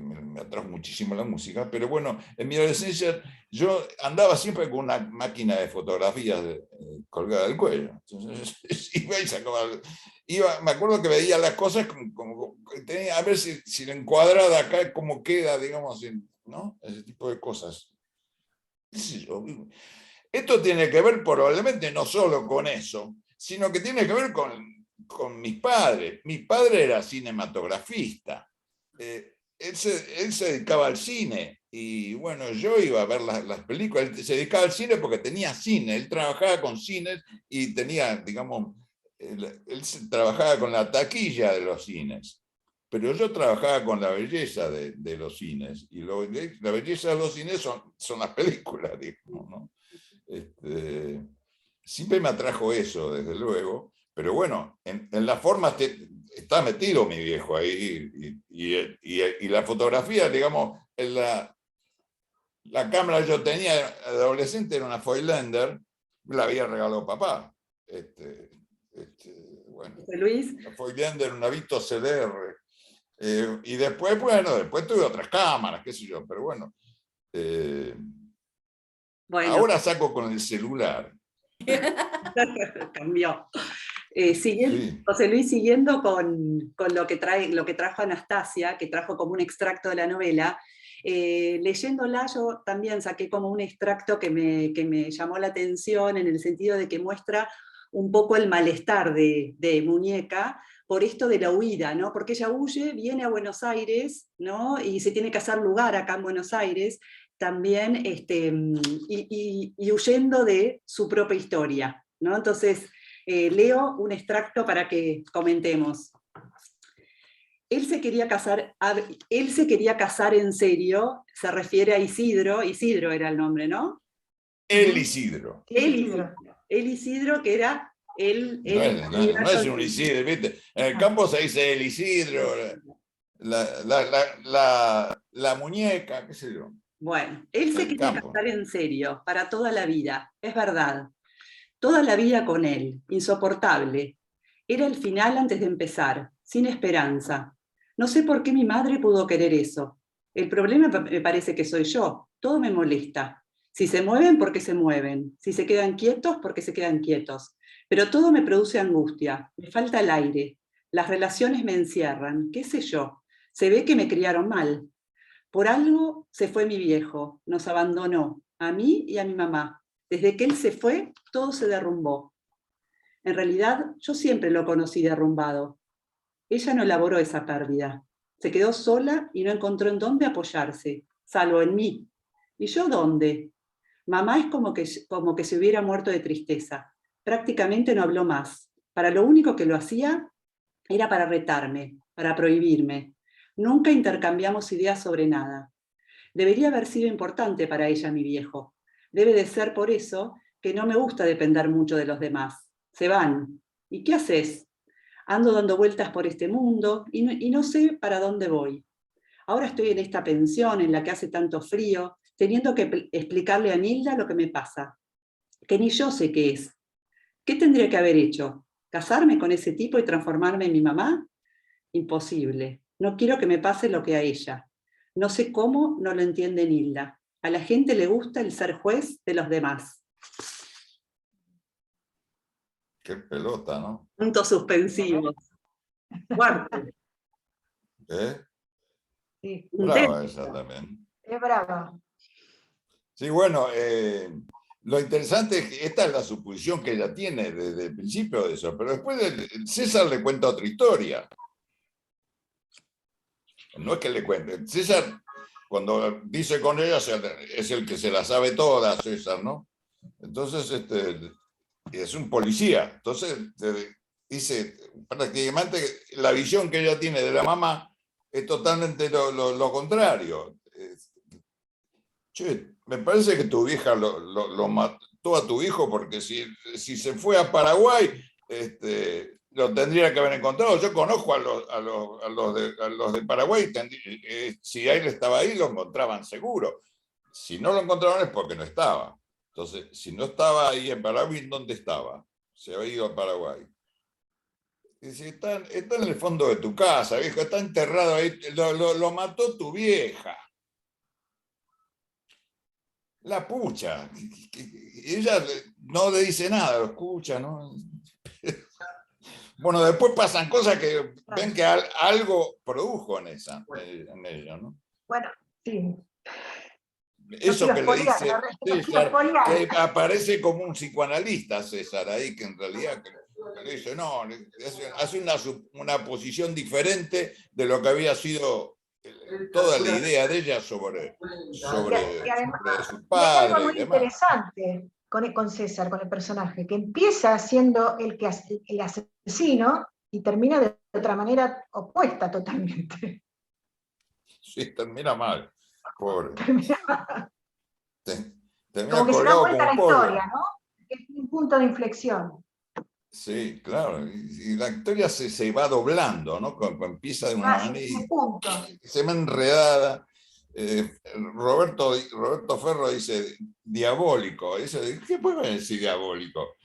me atrajo muchísimo la música, pero bueno, en mi adolescencia yo andaba siempre con una máquina de fotografías colgada del cuello. Entonces, me acuerdo que veía las cosas a ver si la encuadrada acá, cómo queda, digamos, ¿no? Ese tipo de cosas. Esto tiene que ver probablemente no solo con eso, sino que tiene que ver con mis padres. Mi padre era cinematografista. Él se dedicaba al cine Y bueno, yo iba a ver las películas, él se dedicaba al cine porque tenía cine, él trabajaba con cines y tenía, digamos, él trabajaba con la taquilla de los cines, pero yo trabajaba con la belleza de los cines, y la belleza de los cines son las películas, digamos, ¿no? Siempre me atrajo eso, desde luego, pero bueno, en la forma está metido mi viejo ahí, y la fotografía, digamos, en la cámara que yo tenía de adolescente era una Foilander, me la había regalado papá. Bueno, Luis. la Foilander, una Vito CDR. Y después, bueno, después tuve otras cámaras, qué sé yo, pero bueno. Bueno. Ahora saco con el celular. Cambió. Sí. José Luis, siguiendo con lo que trajo Anastasia, que trajo como un extracto de la novela, leyéndola yo también saqué como un extracto que me llamó la atención en el sentido de que muestra un poco el malestar de Muñeca por esto de la huida, ¿no? Porque ella huye, viene a Buenos Aires, ¿no? Y se tiene que hacer lugar acá en Buenos Aires, también y huyendo de su propia historia, ¿no? Entonces, leo un extracto para que comentemos. Él se quería casar en serio, se refiere a Isidro era el nombre, ¿no? El Isidro. El Isidro, que era no es un Isidro, ¿viste? En el campo se dice el Isidro, la muñeca, qué sé yo. Bueno, él se quería casar en serio, para toda la vida, es verdad. Toda la vida con él, insoportable. Era el final antes de empezar, sin esperanza. No sé por qué mi madre pudo querer eso. El problema me parece que soy yo. Todo me molesta. Si se mueven, porque se mueven. Si se quedan quietos, porque se quedan quietos. Pero todo me produce angustia. Me falta el aire. Las relaciones me encierran. ¿Qué sé yo? Se ve que me criaron mal. Por algo se fue mi viejo. Nos abandonó, a mí y a mi mamá. Desde que él se fue, todo se derrumbó. En realidad, yo siempre lo conocí derrumbado. Ella no elaboró esa pérdida. Se quedó sola y no encontró en dónde apoyarse, salvo en mí. ¿Y yo dónde? Mamá es como que se hubiera muerto de tristeza. Prácticamente no habló más. Para lo único que lo hacía era para retarme, para prohibirme. Nunca intercambiamos ideas sobre nada. Debería haber sido importante para ella mi viejo. Debe de ser por eso que no me gusta depender mucho de los demás. Se van. ¿Y qué haces? Ando dando vueltas por este mundo y no sé para dónde voy. Ahora estoy en esta pensión en la que hace tanto frío, teniendo que explicarle a Nilda lo que me pasa, que ni yo sé qué es. ¿Qué tendría que haber hecho? ¿Casarme con ese tipo y transformarme en mi mamá? Imposible. No quiero que me pase lo que a ella. No sé cómo no lo entiende Nilda. A la gente le gusta el ser juez de los demás. Qué pelota, ¿no? Puntos suspensivos. Fuerte. Sí. Brava esa también. Es brava. Sí, bueno, lo interesante es que esta es la suposición que ella tiene desde el principio de eso, pero después César le cuenta otra historia. No es que le cuente. César, cuando dice con ella, es el que se la sabe toda, César, ¿no? Entonces, es un policía. Entonces, dice, prácticamente la visión que ella tiene de la mamá es totalmente lo contrario. Che, me parece que tu vieja lo mató a tu hijo porque si se fue a Paraguay, lo tendría que haber encontrado. Yo conozco a los de Paraguay, si él estaba ahí, lo encontraban seguro. Si no lo encontraban es porque no estaba. Entonces, si no estaba ahí en Paraguay, ¿dónde estaba? Se había ido a Paraguay. Dice, está en el fondo de tu casa, viejo, está enterrado ahí, lo mató tu vieja. La pucha. Ella no le dice nada, lo escucha, ¿no? Bueno, después pasan cosas que ven que algo produjo en ella, ¿no? Bueno, sí. Eso que le dice César, que aparece como un psicoanalista César ahí, que en realidad que le dice, no, hace una posición diferente de lo que había sido toda la idea de ella sobre además, su y hay padre algo y muy demás. interesante con César, con el personaje, que empieza siendo el asesino y termina de otra manera opuesta totalmente. Sí, termina mal, pobre. Termina Como que se da colgado vuelta como la un pollo. historia, ¿no? Es un punto de inflexión. Sí, claro. Y la historia se va doblando, ¿no? Empieza de una manera Ese y punto. se ve enredada. Roberto Ferro dice diabólico. Dice, ¿qué puede decir diabólico?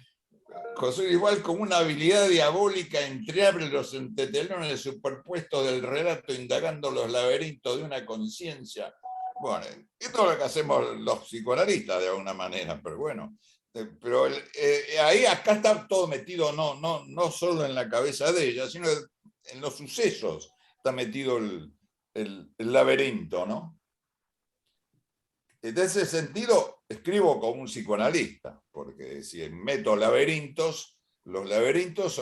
José, igual como una habilidad diabólica entreabre los entretelones superpuestos del relato indagando los laberintos de una conciencia. Bueno, esto es lo que hacemos los psicoanalistas de alguna manera, pero bueno. Pero ahí acá está todo metido, no solo en la cabeza de ella, sino en los sucesos está metido el laberinto, ¿no? En ese sentido, escribo como un psicoanalista, porque si meto laberintos, los laberintos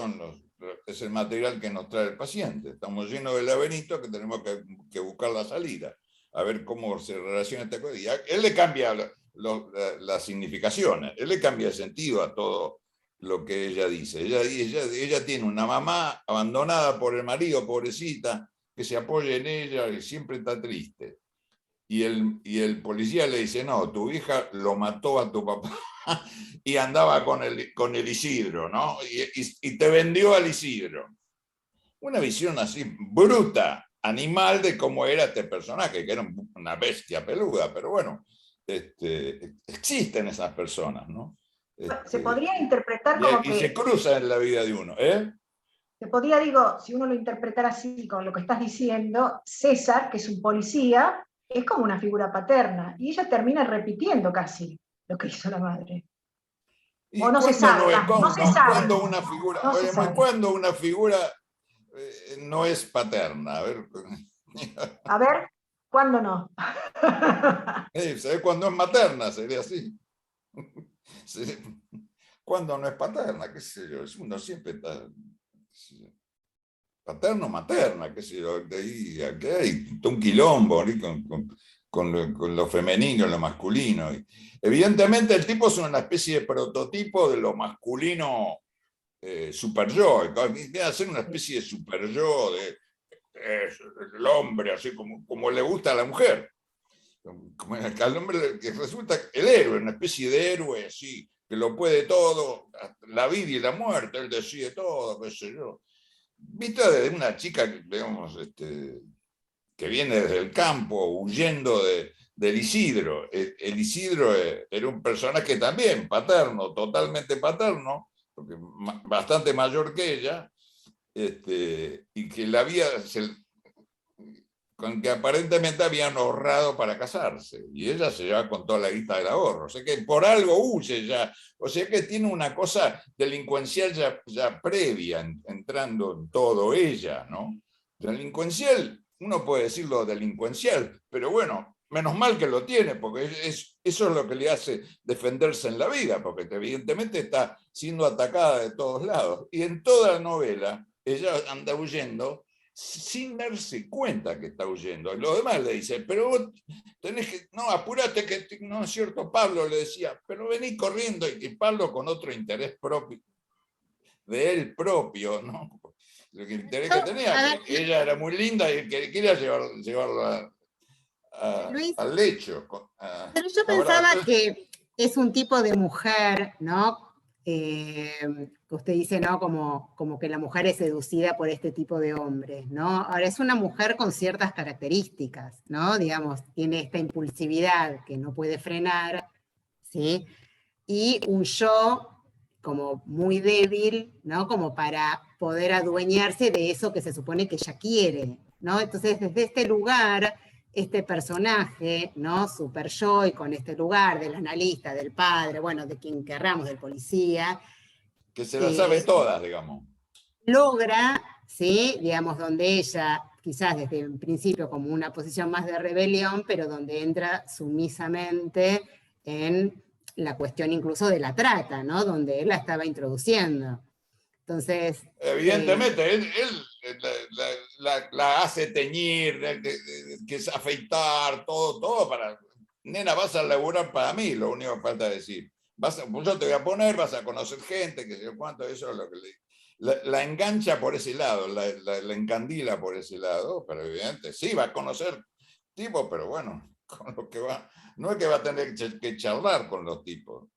es el material que nos trae el paciente. Estamos llenos de laberintos que tenemos que buscar la salida, a ver cómo se relaciona esta cosa. Y él le cambia las significaciones, él le cambia el sentido a todo lo que ella dice. Ella tiene una mamá abandonada por el marido, pobrecita, que se apoya en ella y siempre está triste. Y el policía le dice, no, tu hija lo mató a tu papá y andaba con el Isidro, ¿no? Y te vendió al Isidro. Una visión así bruta, animal de cómo era este personaje, que era una bestia peluda, pero bueno, existen esas personas, ¿no? Se podría interpretar como y que... se cruza en la vida de uno, ¿eh? Se podría, digo, si uno lo interpretara así, con lo que estás diciendo, César, que es un policía, es como una figura paterna, y ella termina repitiendo casi lo que hizo la madre. ¿Y o no se sabe, no se sabe. cuando una figura, No se oye, sabe. cuando una figura no es paterna? A ver, ¿cuándo no? ¿Sabes cuándo es materna? Sería así. ¿Cuándo no es paterna? ¿Qué sé yo? Uno siempre está paterno, materna, qué sé yo. De ahí, aquí hay un quilombo, ¿no? con lo femenino, lo masculino. Evidentemente el tipo es una especie de prototipo de lo masculino super yo. Viene a ser una especie de super yo el hombre, así como le gusta a la mujer. Como al hombre que resulta el héroe, una especie de héroe así, que lo puede todo, la vida y la muerte, él decide todo, qué sé yo. Vista de una chica, digamos, que viene desde el campo, huyendo del Isidro. El Isidro era un personaje también paterno, totalmente paterno, porque bastante mayor que ella, y que la había, con que aparentemente habían ahorrado para casarse, y ella se lleva con toda la guita del ahorro, o sea que por algo huye ya, o sea que tiene una cosa delincuencial ya previa, entrando en todo ella, ¿no? Delincuencial, uno puede decirlo delincuencial, pero bueno, menos mal que lo tiene, porque eso es lo que le hace defenderse en la vida, porque evidentemente está siendo atacada de todos lados, y en toda la novela ella anda huyendo sin darse cuenta que está huyendo. Y los demás le dicen, pero vos tenés que, no, apurate, que no es cierto. Pablo le decía, pero vení corriendo, y Pablo con otro interés propio, de él propio, ¿no? El interés que tenía, que ella era muy linda y que quería llevarla Luis, al lecho. pero yo pensaba que es un tipo de mujer, ¿no? Que usted dice, ¿no? Como que la mujer es seducida por este tipo de hombres, ¿no? Ahora, es una mujer con ciertas características, ¿no? Digamos, tiene esta impulsividad que no puede frenar, ¿sí? Y un yo como muy débil, ¿no? Como para poder adueñarse de eso que se supone que ella quiere, ¿no? Entonces, desde este lugar, este personaje, ¿no? Super yo, y con este lugar del analista, del padre, bueno, de quien querramos, del policía. Que se las sabe todas, digamos. Logra, ¿sí? Digamos, donde ella, quizás desde un principio como una posición más de rebelión, pero donde entra sumisamente en la cuestión incluso de la trata, ¿no? Donde él la estaba introduciendo. Entonces... Evidentemente, la hace teñir, que es afeitar, todo para... Nena, vas a laburar para mí, lo único que falta decir. Pues yo te voy a poner, vas a conocer gente, que sé yo cuánto, eso es lo que la engancha por ese lado, la encandila por ese lado, pero evidentemente sí, va a conocer tipos, pero bueno, con lo que va, no es que va a tener que charlar con los tipos.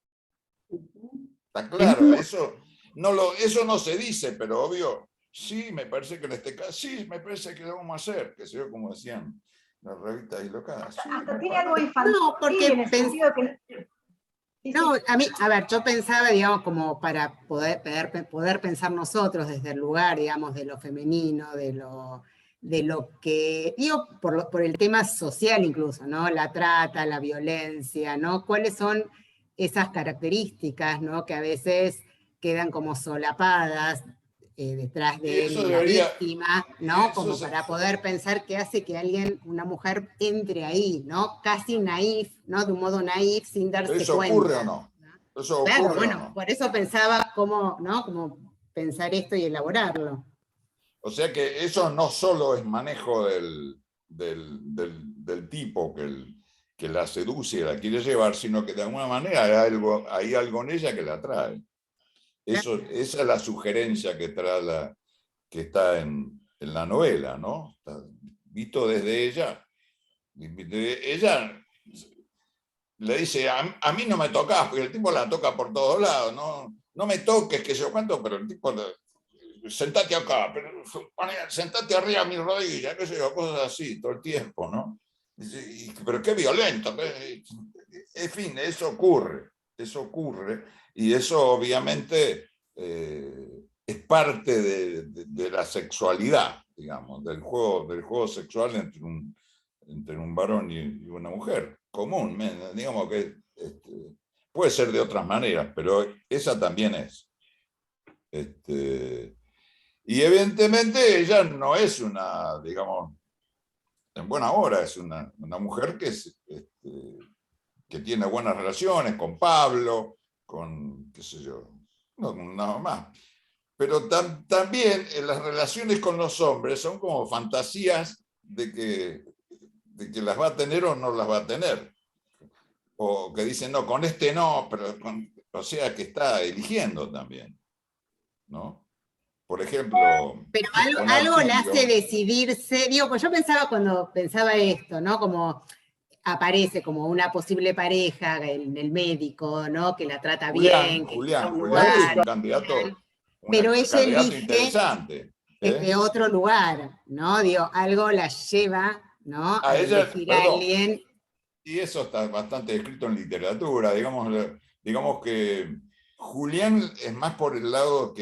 Está claro, eso no se dice, pero obvio, sí, me parece que en este caso, sí, me parece que lo vamos a hacer, que sé yo, como decían las revistas dislocadas. Sí, hasta tiene algo infantil. No, porque en el sentido que... no, a ver, yo pensaba, digamos, como para poder pensar nosotros desde el lugar, digamos, de lo femenino, de lo que, digo, por el tema social incluso, ¿no? La trata, la violencia, ¿no? ¿Cuáles son esas características, ¿no? Que a veces quedan como solapadas detrás de la víctima, ¿no? Como para poder pensar qué hace que alguien, una mujer, entre ahí, ¿no? Casi naif, ¿no? De un modo naif, sin darse cuenta. ¿Eso ocurre o no? ¿Eso ocurre claro, o bueno, no? por eso pensaba cómo, ¿no? Como pensar esto y elaborarlo. O sea que eso no solo es manejo del tipo que la seduce y la quiere llevar, sino que de alguna manera hay algo en ella que la atrae. Esa es la sugerencia que trae que está en la novela, ¿no? Está visto desde ella. Ella le dice, a mí no me tocas, porque el tipo la toca por todos lados, no me toques, que yo cuento, pero el tipo, sentate acá, sentate arriba a mi rodilla, qué sé yo, cosas así, todo el tiempo, ¿no? Pero qué violento. En fin, eso ocurre, y eso obviamente es parte de la sexualidad, digamos, del juego sexual entre un varón y una mujer, común, digamos que puede ser de otras maneras, pero esa también es. Y evidentemente ella no es una, digamos, en buena hora, es una mujer que tiene buenas relaciones con Pablo, con, qué sé yo, no, nada más. Pero también las relaciones con los hombres son como fantasías de que las va a tener o no las va a tener. O que dicen, no, con este no, pero o sea que está eligiendo también, ¿no? Por ejemplo... Pero algo la hace decidirse, digo, pues yo pensaba cuando pensaba esto, ¿no? Como aparece como una posible pareja, el médico, ¿no? Que la trata bien, que Julián un lugar, es un candidato, pero ella elige interesante. desde otro lugar, ¿no? Digo, algo la lleva, ¿no? A elegir a alguien. Y eso está bastante descrito en literatura, digamos que Julián es más por el lado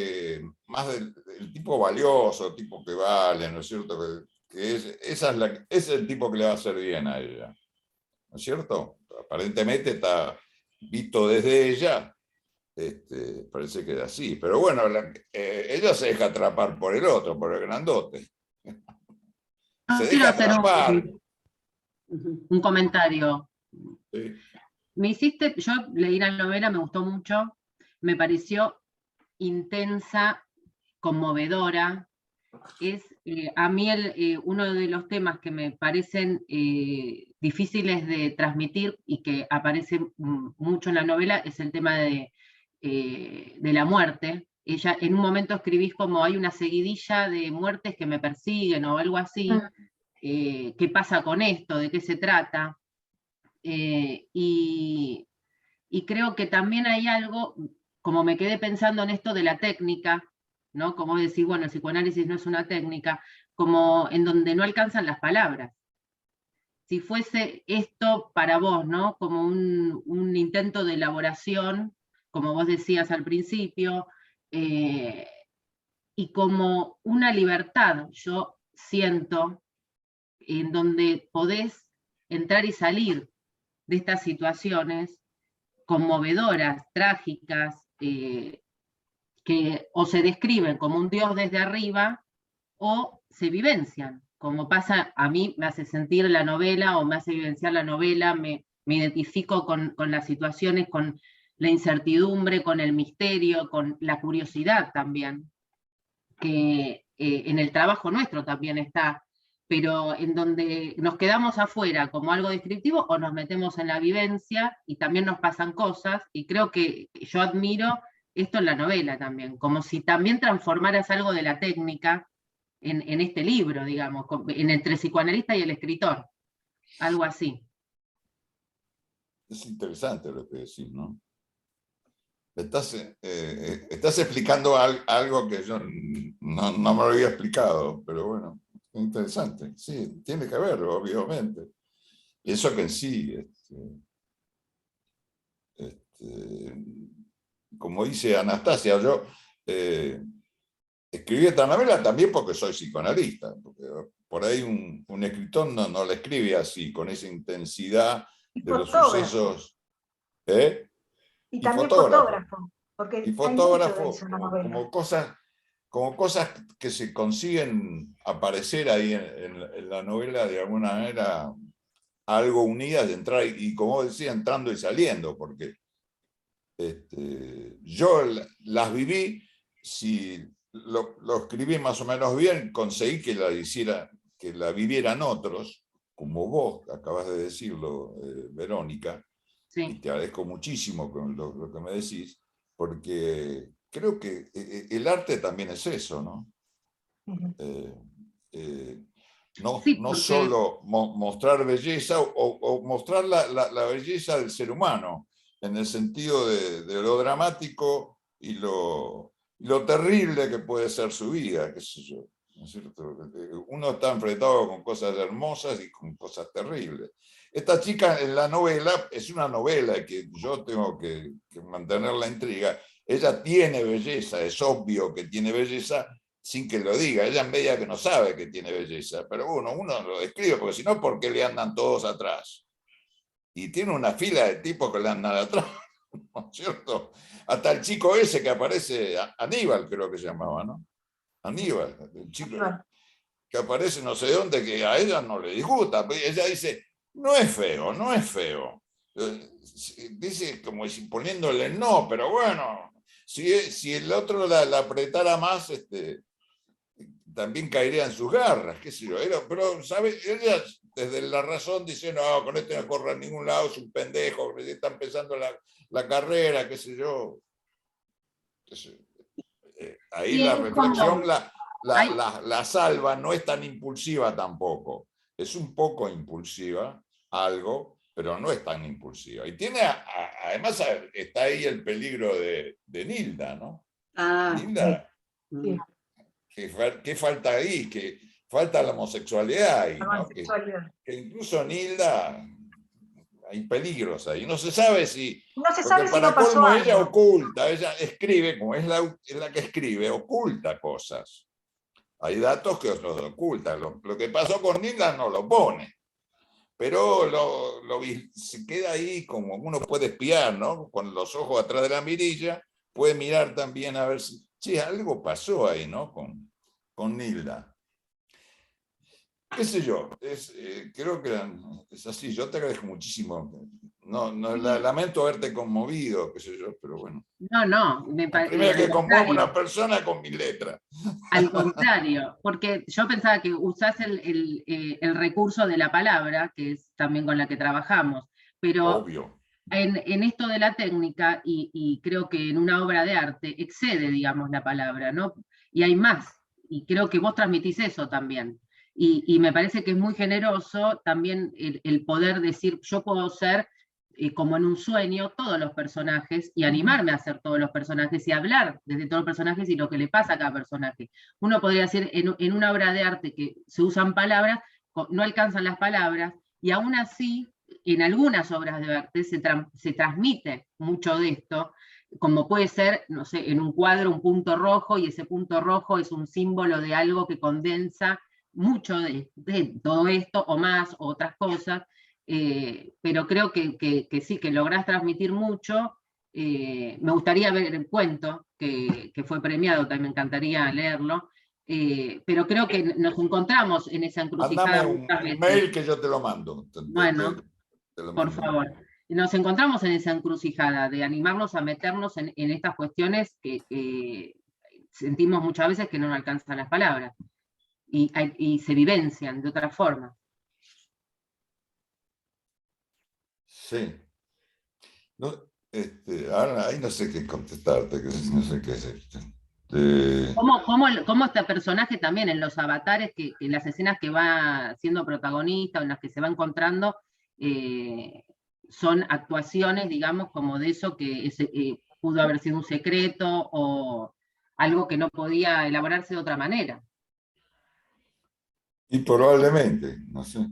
más del tipo valioso, tipo que vale, ¿no es cierto? Ese es el tipo que le va a hacer bien a ella, ¿no es cierto? Aparentemente está visto desde ella, parece que es así, pero bueno, ella se deja atrapar por el otro, por el grandote. Se deja atrapar. Un comentario. Sí. Yo leí la novela, me gustó mucho, me pareció intensa, conmovedora. Es a mí uno de los temas que me parecen difíciles de transmitir y que aparece mucho en la novela es el tema de la muerte. Ella, en un momento escribís como hay una seguidilla de muertes que me persiguen o algo así. ¿Qué pasa con esto? ¿De qué se trata? Y creo que también hay algo, como me quedé pensando en esto de la técnica, ¿no? Como decir, bueno, el psicoanálisis no es una técnica, como en donde no alcanzan las palabras. Si fuese esto para vos, ¿no? Como un intento de elaboración, como vos decías al principio, y como una libertad, yo siento, en donde podés entrar y salir de estas situaciones conmovedoras, trágicas, que o se describen como un Dios desde arriba o se vivencian, como pasa, a mí me hace sentir la novela o me hace vivenciar la novela, me identifico con las situaciones, con la incertidumbre, con el misterio, con la curiosidad también, que en el trabajo nuestro también está, pero en donde nos quedamos afuera como algo descriptivo o nos metemos en la vivencia y también nos pasan cosas, y creo que yo admiro esto en la novela también, como si también transformaras algo de la técnica en este libro, digamos, entre el psicoanalista y el escritor, algo así. Es interesante lo que decís, ¿no? Estás explicando algo que yo no me lo había explicado, pero bueno, es interesante. Sí, tiene que ver, obviamente. Y eso que en sí, como dice Anastasia, yo escribí esta novela también porque soy psicoanalista, porque por ahí un escritor no la escribe así, con esa intensidad de los sucesos. Y también fotógrafo. Porque y fotógrafo, como cosas que se consiguen aparecer ahí en la novela de alguna manera, algo unidas, de entrar, y como decía, entrando y saliendo, porque yo las viví, si lo escribí más o menos bien, conseguí que la vivieran otros, como vos acabas de decirlo, Verónica, Sí. y te agradezco muchísimo con lo que me decís, porque creo que el arte también es eso, ¿no? No solo mostrar belleza o mostrar la belleza del ser humano, en el sentido de lo dramático y lo terrible que puede ser su vida, qué sé yo, ¿no es cierto? Uno está enfrentado con cosas hermosas y con cosas terribles. Esta chica en la novela, es una novela que yo tengo que mantener la intriga, ella tiene belleza, es obvio que tiene belleza sin que lo diga, ella en media que no sabe que tiene belleza, pero uno lo describe, porque si no, ¿por qué le andan todos atrás? Y tiene una fila de tipos que le andan atrás, ¿no es cierto? Hasta el chico ese que aparece, Aníbal creo que se llamaba, ¿no? Aníbal, el chico que aparece no sé dónde, que a ella no le disgusta, ella dice, no es feo, no es feo. Dice como si poniéndole no, pero bueno, si el otro la apretara más, también caería en sus garras, qué sé yo. Pero, ¿sabe? Ella desde la razón dice, no, con este no corre a ningún lado, es un pendejo, está empezando la carrera, qué sé yo. Ahí la reflexión la salva, no es tan impulsiva tampoco. Es un poco impulsiva, algo, pero no es tan impulsiva. Y tiene, además, está ahí el peligro de Nilda, ¿no? Nilda, sí. ¿Qué falta ahí? Que falta la homosexualidad ahí, ¿no? Que incluso Nilda, hay peligros ahí. No se sabe si... No se sabe si para no pasó colmo, algo. ella oculta, ella escribe, como es la que escribe, oculta cosas. Hay datos que los ocultan. Lo que pasó con Nilda no lo pone. Pero se queda ahí como uno puede espiar, ¿no? Con los ojos atrás de la mirilla, puede mirar también a ver si... Sí, algo pasó ahí, ¿no? Con Nilda. ¿Qué sé yo? Creo que es así. Yo te agradezco muchísimo. Lamento haberte conmovido, qué sé yo, pero bueno. No, me parece... Primero que conmueve una persona con mi letra. Al contrario, porque yo pensaba que usás el recurso de la palabra, que es también con la que trabajamos, pero... Obvio. En esto de la técnica, y creo que en una obra de arte excede, digamos, la palabra, ¿no? Y hay más, y creo que vos transmitís eso también. Y me parece que es muy generoso también el poder decir, yo puedo ser, como en un sueño, todos los personajes, y animarme a ser todos los personajes, y hablar desde todos los personajes y lo que le pasa a cada personaje. Uno podría decir, en una obra de arte que se usan palabras, no alcanzan las palabras, y aún así... En algunas obras de arte se transmite mucho de esto, como puede ser, no sé, en un cuadro un punto rojo, y ese punto rojo es un símbolo de algo que condensa mucho de todo esto, o más, o otras cosas, pero creo que sí, que lográs transmitir mucho. Me gustaría ver el cuento, que fue premiado, también me encantaría leerlo, pero creo que nos encontramos en esa encrucijada. Mándame un mail que yo te lo mando. Bueno, por favor. Nos encontramos en esa encrucijada de animarnos a meternos en estas cuestiones que sentimos muchas veces que no nos alcanzan las palabras, y se vivencian de otra forma. Sí. No, ahora ahí no sé qué contestarte, no sé qué es esto. ¿Cómo este personaje también en los avatares, en las escenas que va siendo protagonista o en las que se va encontrando, son actuaciones, digamos, como de eso que pudo haber sido un secreto o algo que no podía elaborarse de otra manera? Y probablemente, no sé.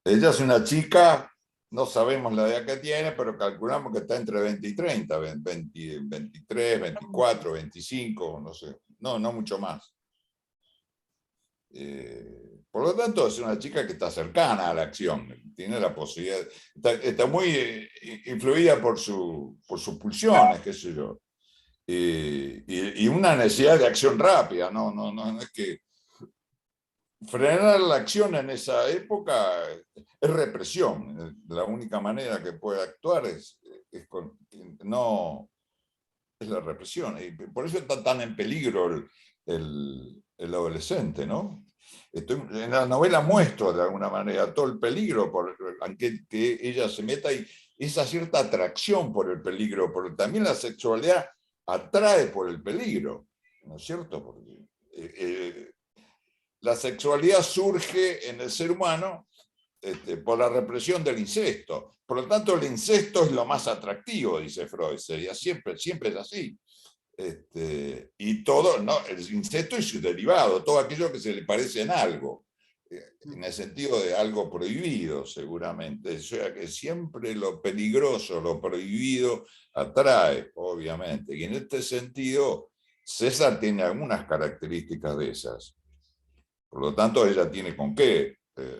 Ella es una chica, no sabemos la edad que tiene, pero calculamos que está entre 20 y 30, 23, 24, 25, no sé, no mucho más. Por lo tanto, es una chica que está cercana a la acción, tiene la posibilidad, está muy influida por sus pulsiones, qué sé yo, y una necesidad de acción rápida, no es que frenar la acción en esa época es represión. La única manera que puede actuar es la represión. Y por eso está tan en peligro el adolescente, ¿no? En la novela muestro de alguna manera todo el peligro aunque que ella se meta y esa cierta atracción por el peligro, porque también la sexualidad atrae por el peligro, ¿no es cierto? Porque la sexualidad surge en el ser humano por la represión del incesto. Por lo tanto, el incesto es lo más atractivo, dice Freud, sería siempre es así. Y todo, ¿no? El incesto y su derivado, todo aquello que se le parece en algo, en el sentido de algo prohibido, seguramente. O sea, que siempre lo peligroso, lo prohibido, atrae, obviamente. Y en este sentido, César tiene algunas características de esas. Por lo tanto, ella tiene con qué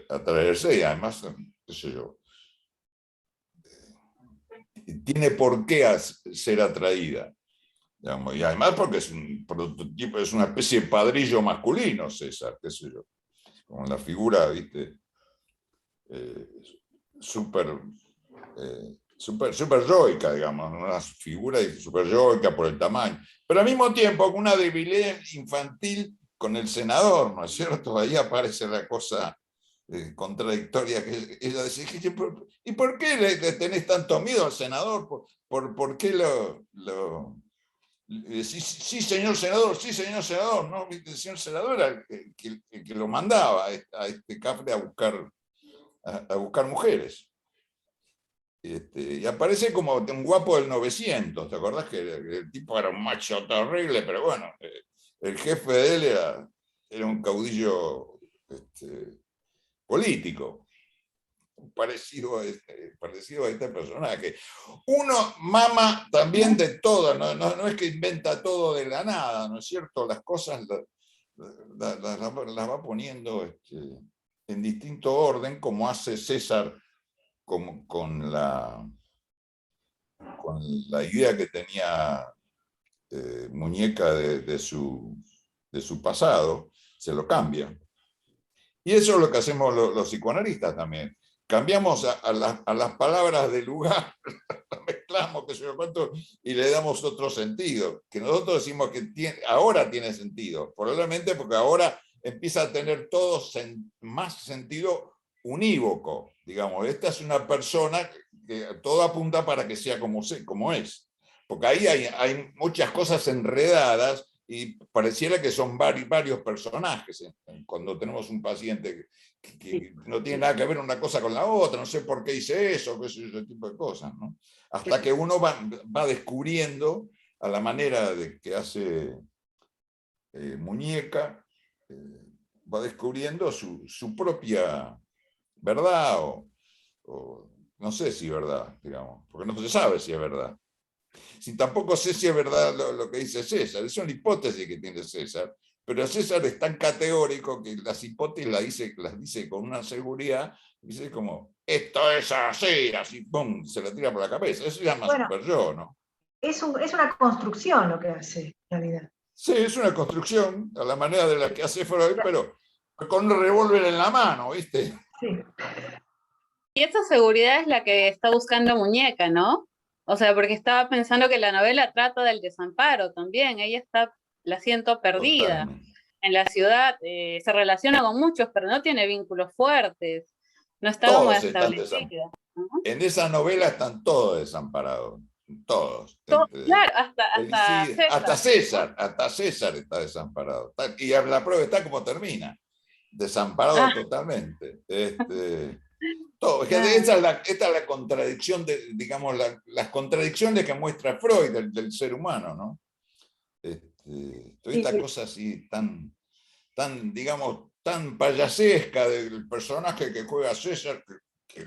atraerse y además, qué sé yo, tiene por qué ser atraída. Digamos, y además porque es un prototipo, es una especie de padrillo masculino, César, qué sé yo. Como la figura, ¿viste? Súper yoica, digamos, una figura súper yoica por el tamaño. Pero al mismo tiempo, con una debilidad infantil con el senador, ¿no es cierto? Ahí aparece la cosa contradictoria que ella dice, ¿y por qué le tenés tanto miedo al senador? ¿Por qué sí, señor senador, ¿no? El señor senador era el que lo mandaba a este cafre a buscar mujeres. Y aparece como un guapo del 900, ¿te acordás que el tipo era un macho terrible? Pero bueno, el jefe de él era un caudillo político, parecido a este personaje. Uno mama también de todo, no es que inventa todo de la nada, ¿no es cierto? Las cosas las va poniendo en distinto orden, como hace César con la idea que tenía Muñeca de su pasado, se lo cambia. Y eso es lo que hacemos los psicoanalistas también. Cambiamos a las palabras del lugar, las mezclamos, qué sé yo cuánto, y le damos otro sentido, que nosotros decimos que ahora tiene sentido, probablemente porque ahora empieza a tener todo más sentido unívoco, digamos. Esta es una persona que todo apunta para que sea como es, porque ahí hay muchas cosas enredadas y pareciera que son varios personajes. Cuando tenemos un paciente que no tiene nada que ver una cosa con la otra, no sé por qué hice eso, ese tipo de cosas, ¿no? Hasta que uno va descubriendo a la manera de que hace Muñeca, va descubriendo su propia verdad, o no sé si verdad, digamos, porque no se sabe si es verdad. Si tampoco sé si es verdad lo que dice César, es una hipótesis que tiene César, pero César es tan categórico que las hipótesis las dice con una seguridad, dice como, esto es así, pum, se la tira por la cabeza. Eso se llama super yo, ¿no? Es una construcción lo que hace, en realidad. Sí, es una construcción a la manera de la que hace Freud, pero con un revólver en la mano, ¿viste? Sí. Y esa seguridad es la que está buscando Muñeca, ¿no? O sea, porque estaba pensando que la novela trata del desamparo también. Ella está, la siento perdida Totalmente. en la ciudad, se relaciona con muchos, pero no tiene vínculos fuertes. No está como Todos están desamparados. establecida. En esa novela están todos desamparados. Todos. Claro, hasta Hasta César. César está desamparado. Y la prueba está como termina. Desamparado Ah, totalmente. Todo. Esta es la contradicción, digamos, las contradicciones que muestra Freud del ser humano, ¿no? Toda esta cosa así tan, digamos, tan payasesca del personaje que juega César, que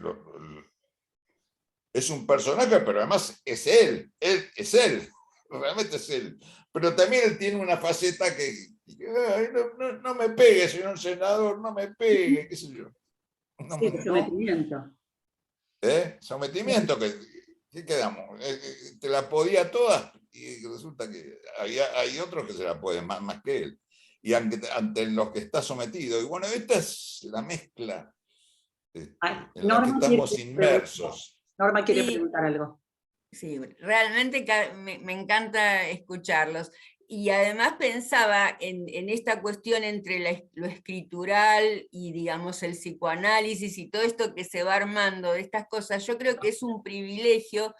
es un personaje, pero además es él es él, realmente es él. Pero también él tiene una faceta que, ay, no me pegue, señor senador, no me pegue, qué sé yo. Sí, de sometimiento. Sometimiento, ¿qué quedamos? Te la podía todas y resulta que hay otros que se la pueden más que él. Y ante los que está sometido. Y bueno, esta es la mezcla en la que estamos inmersos. Norma quiere Sí. preguntar algo. Sí, realmente me encanta escucharlos. Y además pensaba en esta cuestión entre lo escritural y, digamos, el psicoanálisis y todo esto que se va armando de estas cosas. Yo creo que es un privilegio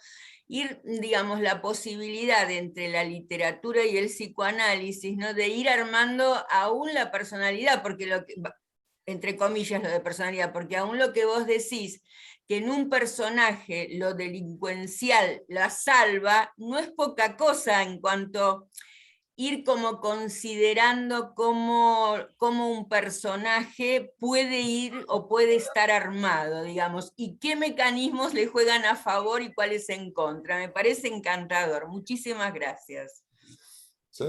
ir, digamos, la posibilidad entre la literatura y el psicoanálisis, ¿no? De ir armando aún la personalidad, porque entre comillas lo de personalidad, porque aún lo que vos decís, que en un personaje lo delincuencial la salva, no es poca cosa en cuanto ir como considerando cómo un personaje puede ir o puede estar armado, digamos, y qué mecanismos le juegan a favor y cuáles en contra. Me parece encantador. Muchísimas gracias. Sí.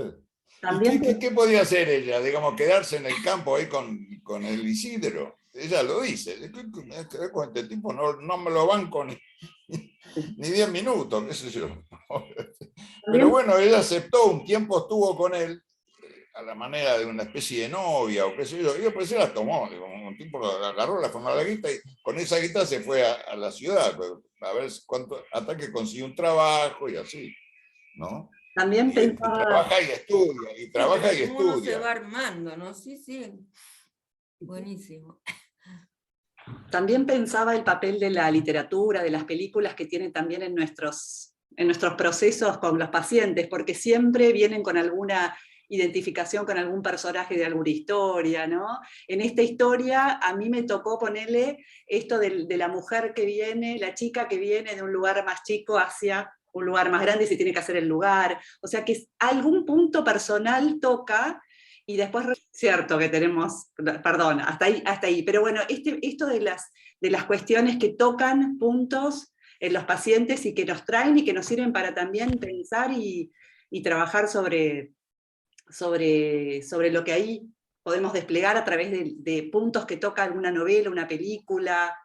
También ¿Qué podía hacer ella? Digamos, quedarse en el campo ahí con el Isidro. Ella lo dice. Este tipo no me lo banco ni 10 minutos, qué sé yo. Pero bueno, ella aceptó, un tiempo estuvo con él, a la manera de una especie de novia o qué sé yo, y después se la tomó. Un tipo la agarró, la formó la guita y con esa guita se fue a la ciudad a ver hasta que consiguió un trabajo y así, ¿no? También pensaba... trabaja y estudia, y trabaja y Uno se estudia. va armando, ¿no? Sí, sí. Buenísimo. También pensaba el papel de la literatura, de las películas que tienen también en nuestros procesos con los pacientes, porque siempre vienen con alguna identificación con algún personaje de alguna historia, ¿no? En esta historia a mí me tocó ponerle esto de la mujer que viene, la chica que viene de un lugar más chico hacia un lugar más grande y se tiene que hacer el lugar. O sea que algún punto personal toca. Y después, cierto que tenemos, perdón, hasta ahí, pero bueno, esto de las cuestiones que tocan puntos en los pacientes y que nos traen y que nos sirven para también pensar y trabajar sobre lo que ahí podemos desplegar a través de puntos que toca alguna novela, una película,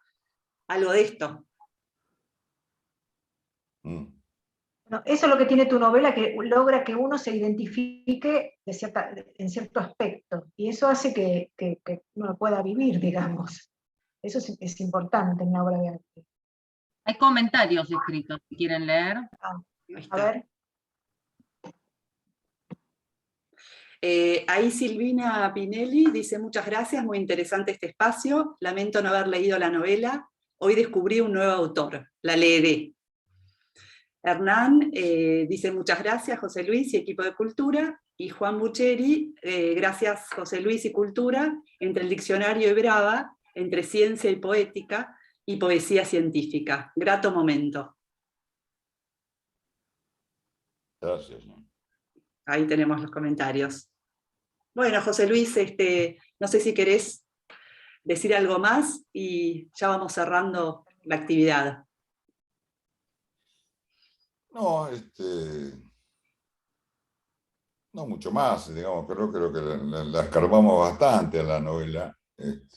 algo de esto. Bueno, eso es lo que tiene tu novela, que logra que uno se identifique en cierto aspecto, y eso hace que uno pueda vivir, digamos. Eso es importante en la obra de arte. Hay comentarios escritos, si quieren leer. A ver. Ahí Silvina Pinelli dice: muchas gracias, muy interesante este espacio, lamento no haber leído la novela, hoy descubrí un nuevo autor, la leeré. Hernán dice: muchas gracias José Luis y equipo de Cultura, y Juan Bucheri, gracias José Luis y Cultura, entre el diccionario y Brava, entre ciencia y poética, y poesía científica, grato momento. Gracias. Ahí tenemos los comentarios. Bueno, José Luis, no sé si querés decir algo más y ya vamos cerrando la actividad. No, no mucho más, digamos, creo que la escarbamos bastante a la novela. En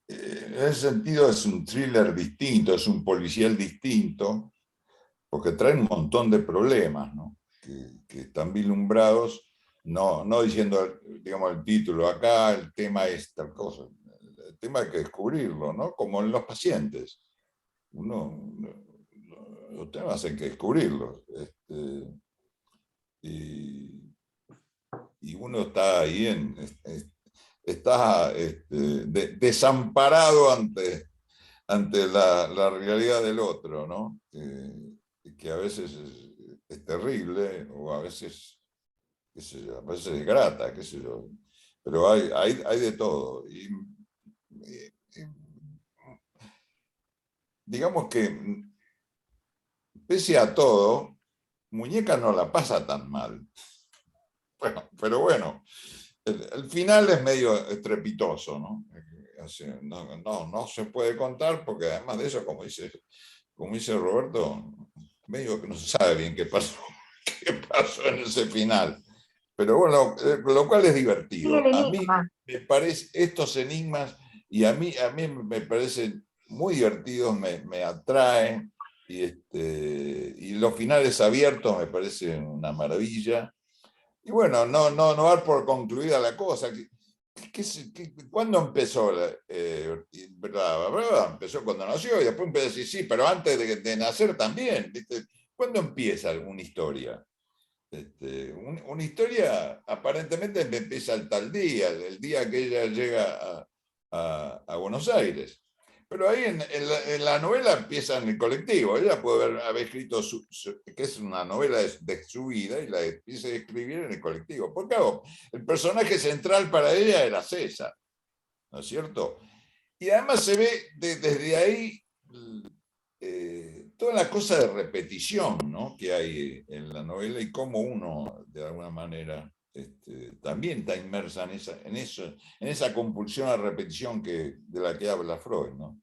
ese sentido es un thriller distinto, es un policial distinto, porque trae un montón de problemas, ¿no? que están vislumbrados, no diciendo, digamos, el título, acá el tema es tal cosa. El tema hay que descubrirlo, ¿no? Como en los pacientes. los temas hay que descubrirlos. Y uno está ahí está desamparado ante la realidad del otro, ¿no? Que a veces es terrible, o a veces, qué sé yo, a veces es grata, qué sé yo. Pero hay de todo. Y digamos que, pese a todo, Muñeca no la pasa tan mal. Bueno, pero bueno, el final es medio estrepitoso, ¿no? No se puede contar, porque además de eso, como dice Roberto, medio que no se sabe bien qué pasó en ese final. Pero bueno, lo cual es divertido. A mí me parece, estos enigmas, y a mí me parecen muy divertidos, me atraen, y los finales abiertos me parecen una maravilla. Y bueno, no dar por concluida la cosa. ¿Cuándo empezó? ¿Verdad? Empezó cuando nació, y después empezó a decir, sí, pero antes de nacer también. ¿Viste? ¿Cuándo empieza una historia? Una historia aparentemente empieza el tal día, el día que ella llega a Buenos Aires. Pero ahí en la novela empieza en el colectivo. Ella puede haber escrito, que es una novela de su vida, y la empieza a escribir en el colectivo. Porque el personaje central para ella era César, ¿no es cierto? Y además se ve desde ahí toda la cosa de repetición, ¿no?, que hay en la novela, y cómo uno, de alguna manera, también está inmersa en esa compulsión a repetición de la que habla Freud, ¿no?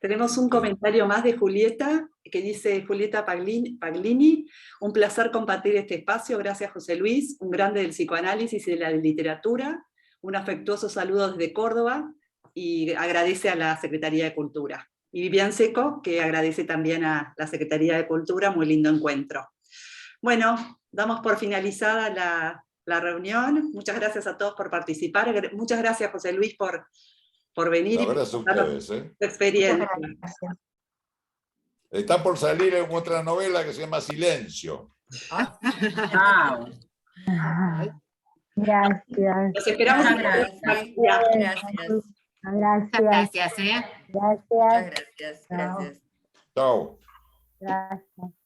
Tenemos un comentario más de Julieta, que dice Julieta Paglini: un placer compartir este espacio, gracias José Luis, un grande del psicoanálisis y de la literatura, un afectuoso saludo desde Córdoba, y agradece a la Secretaría de Cultura. Y Vivian Seco, que agradece también a la Secretaría de Cultura, muy lindo encuentro. Bueno, damos por finalizada la reunión. Muchas gracias a todos por participar. Muchas gracias, José Luis, por venir y Gracias a ustedes. tu experiencia. Está por salir en otra novela que se llama Silencio. Gracias. Los esperamos. Gracias. Gracias. Gracias. Muchas gracias. Gracias. Chao. Gracias.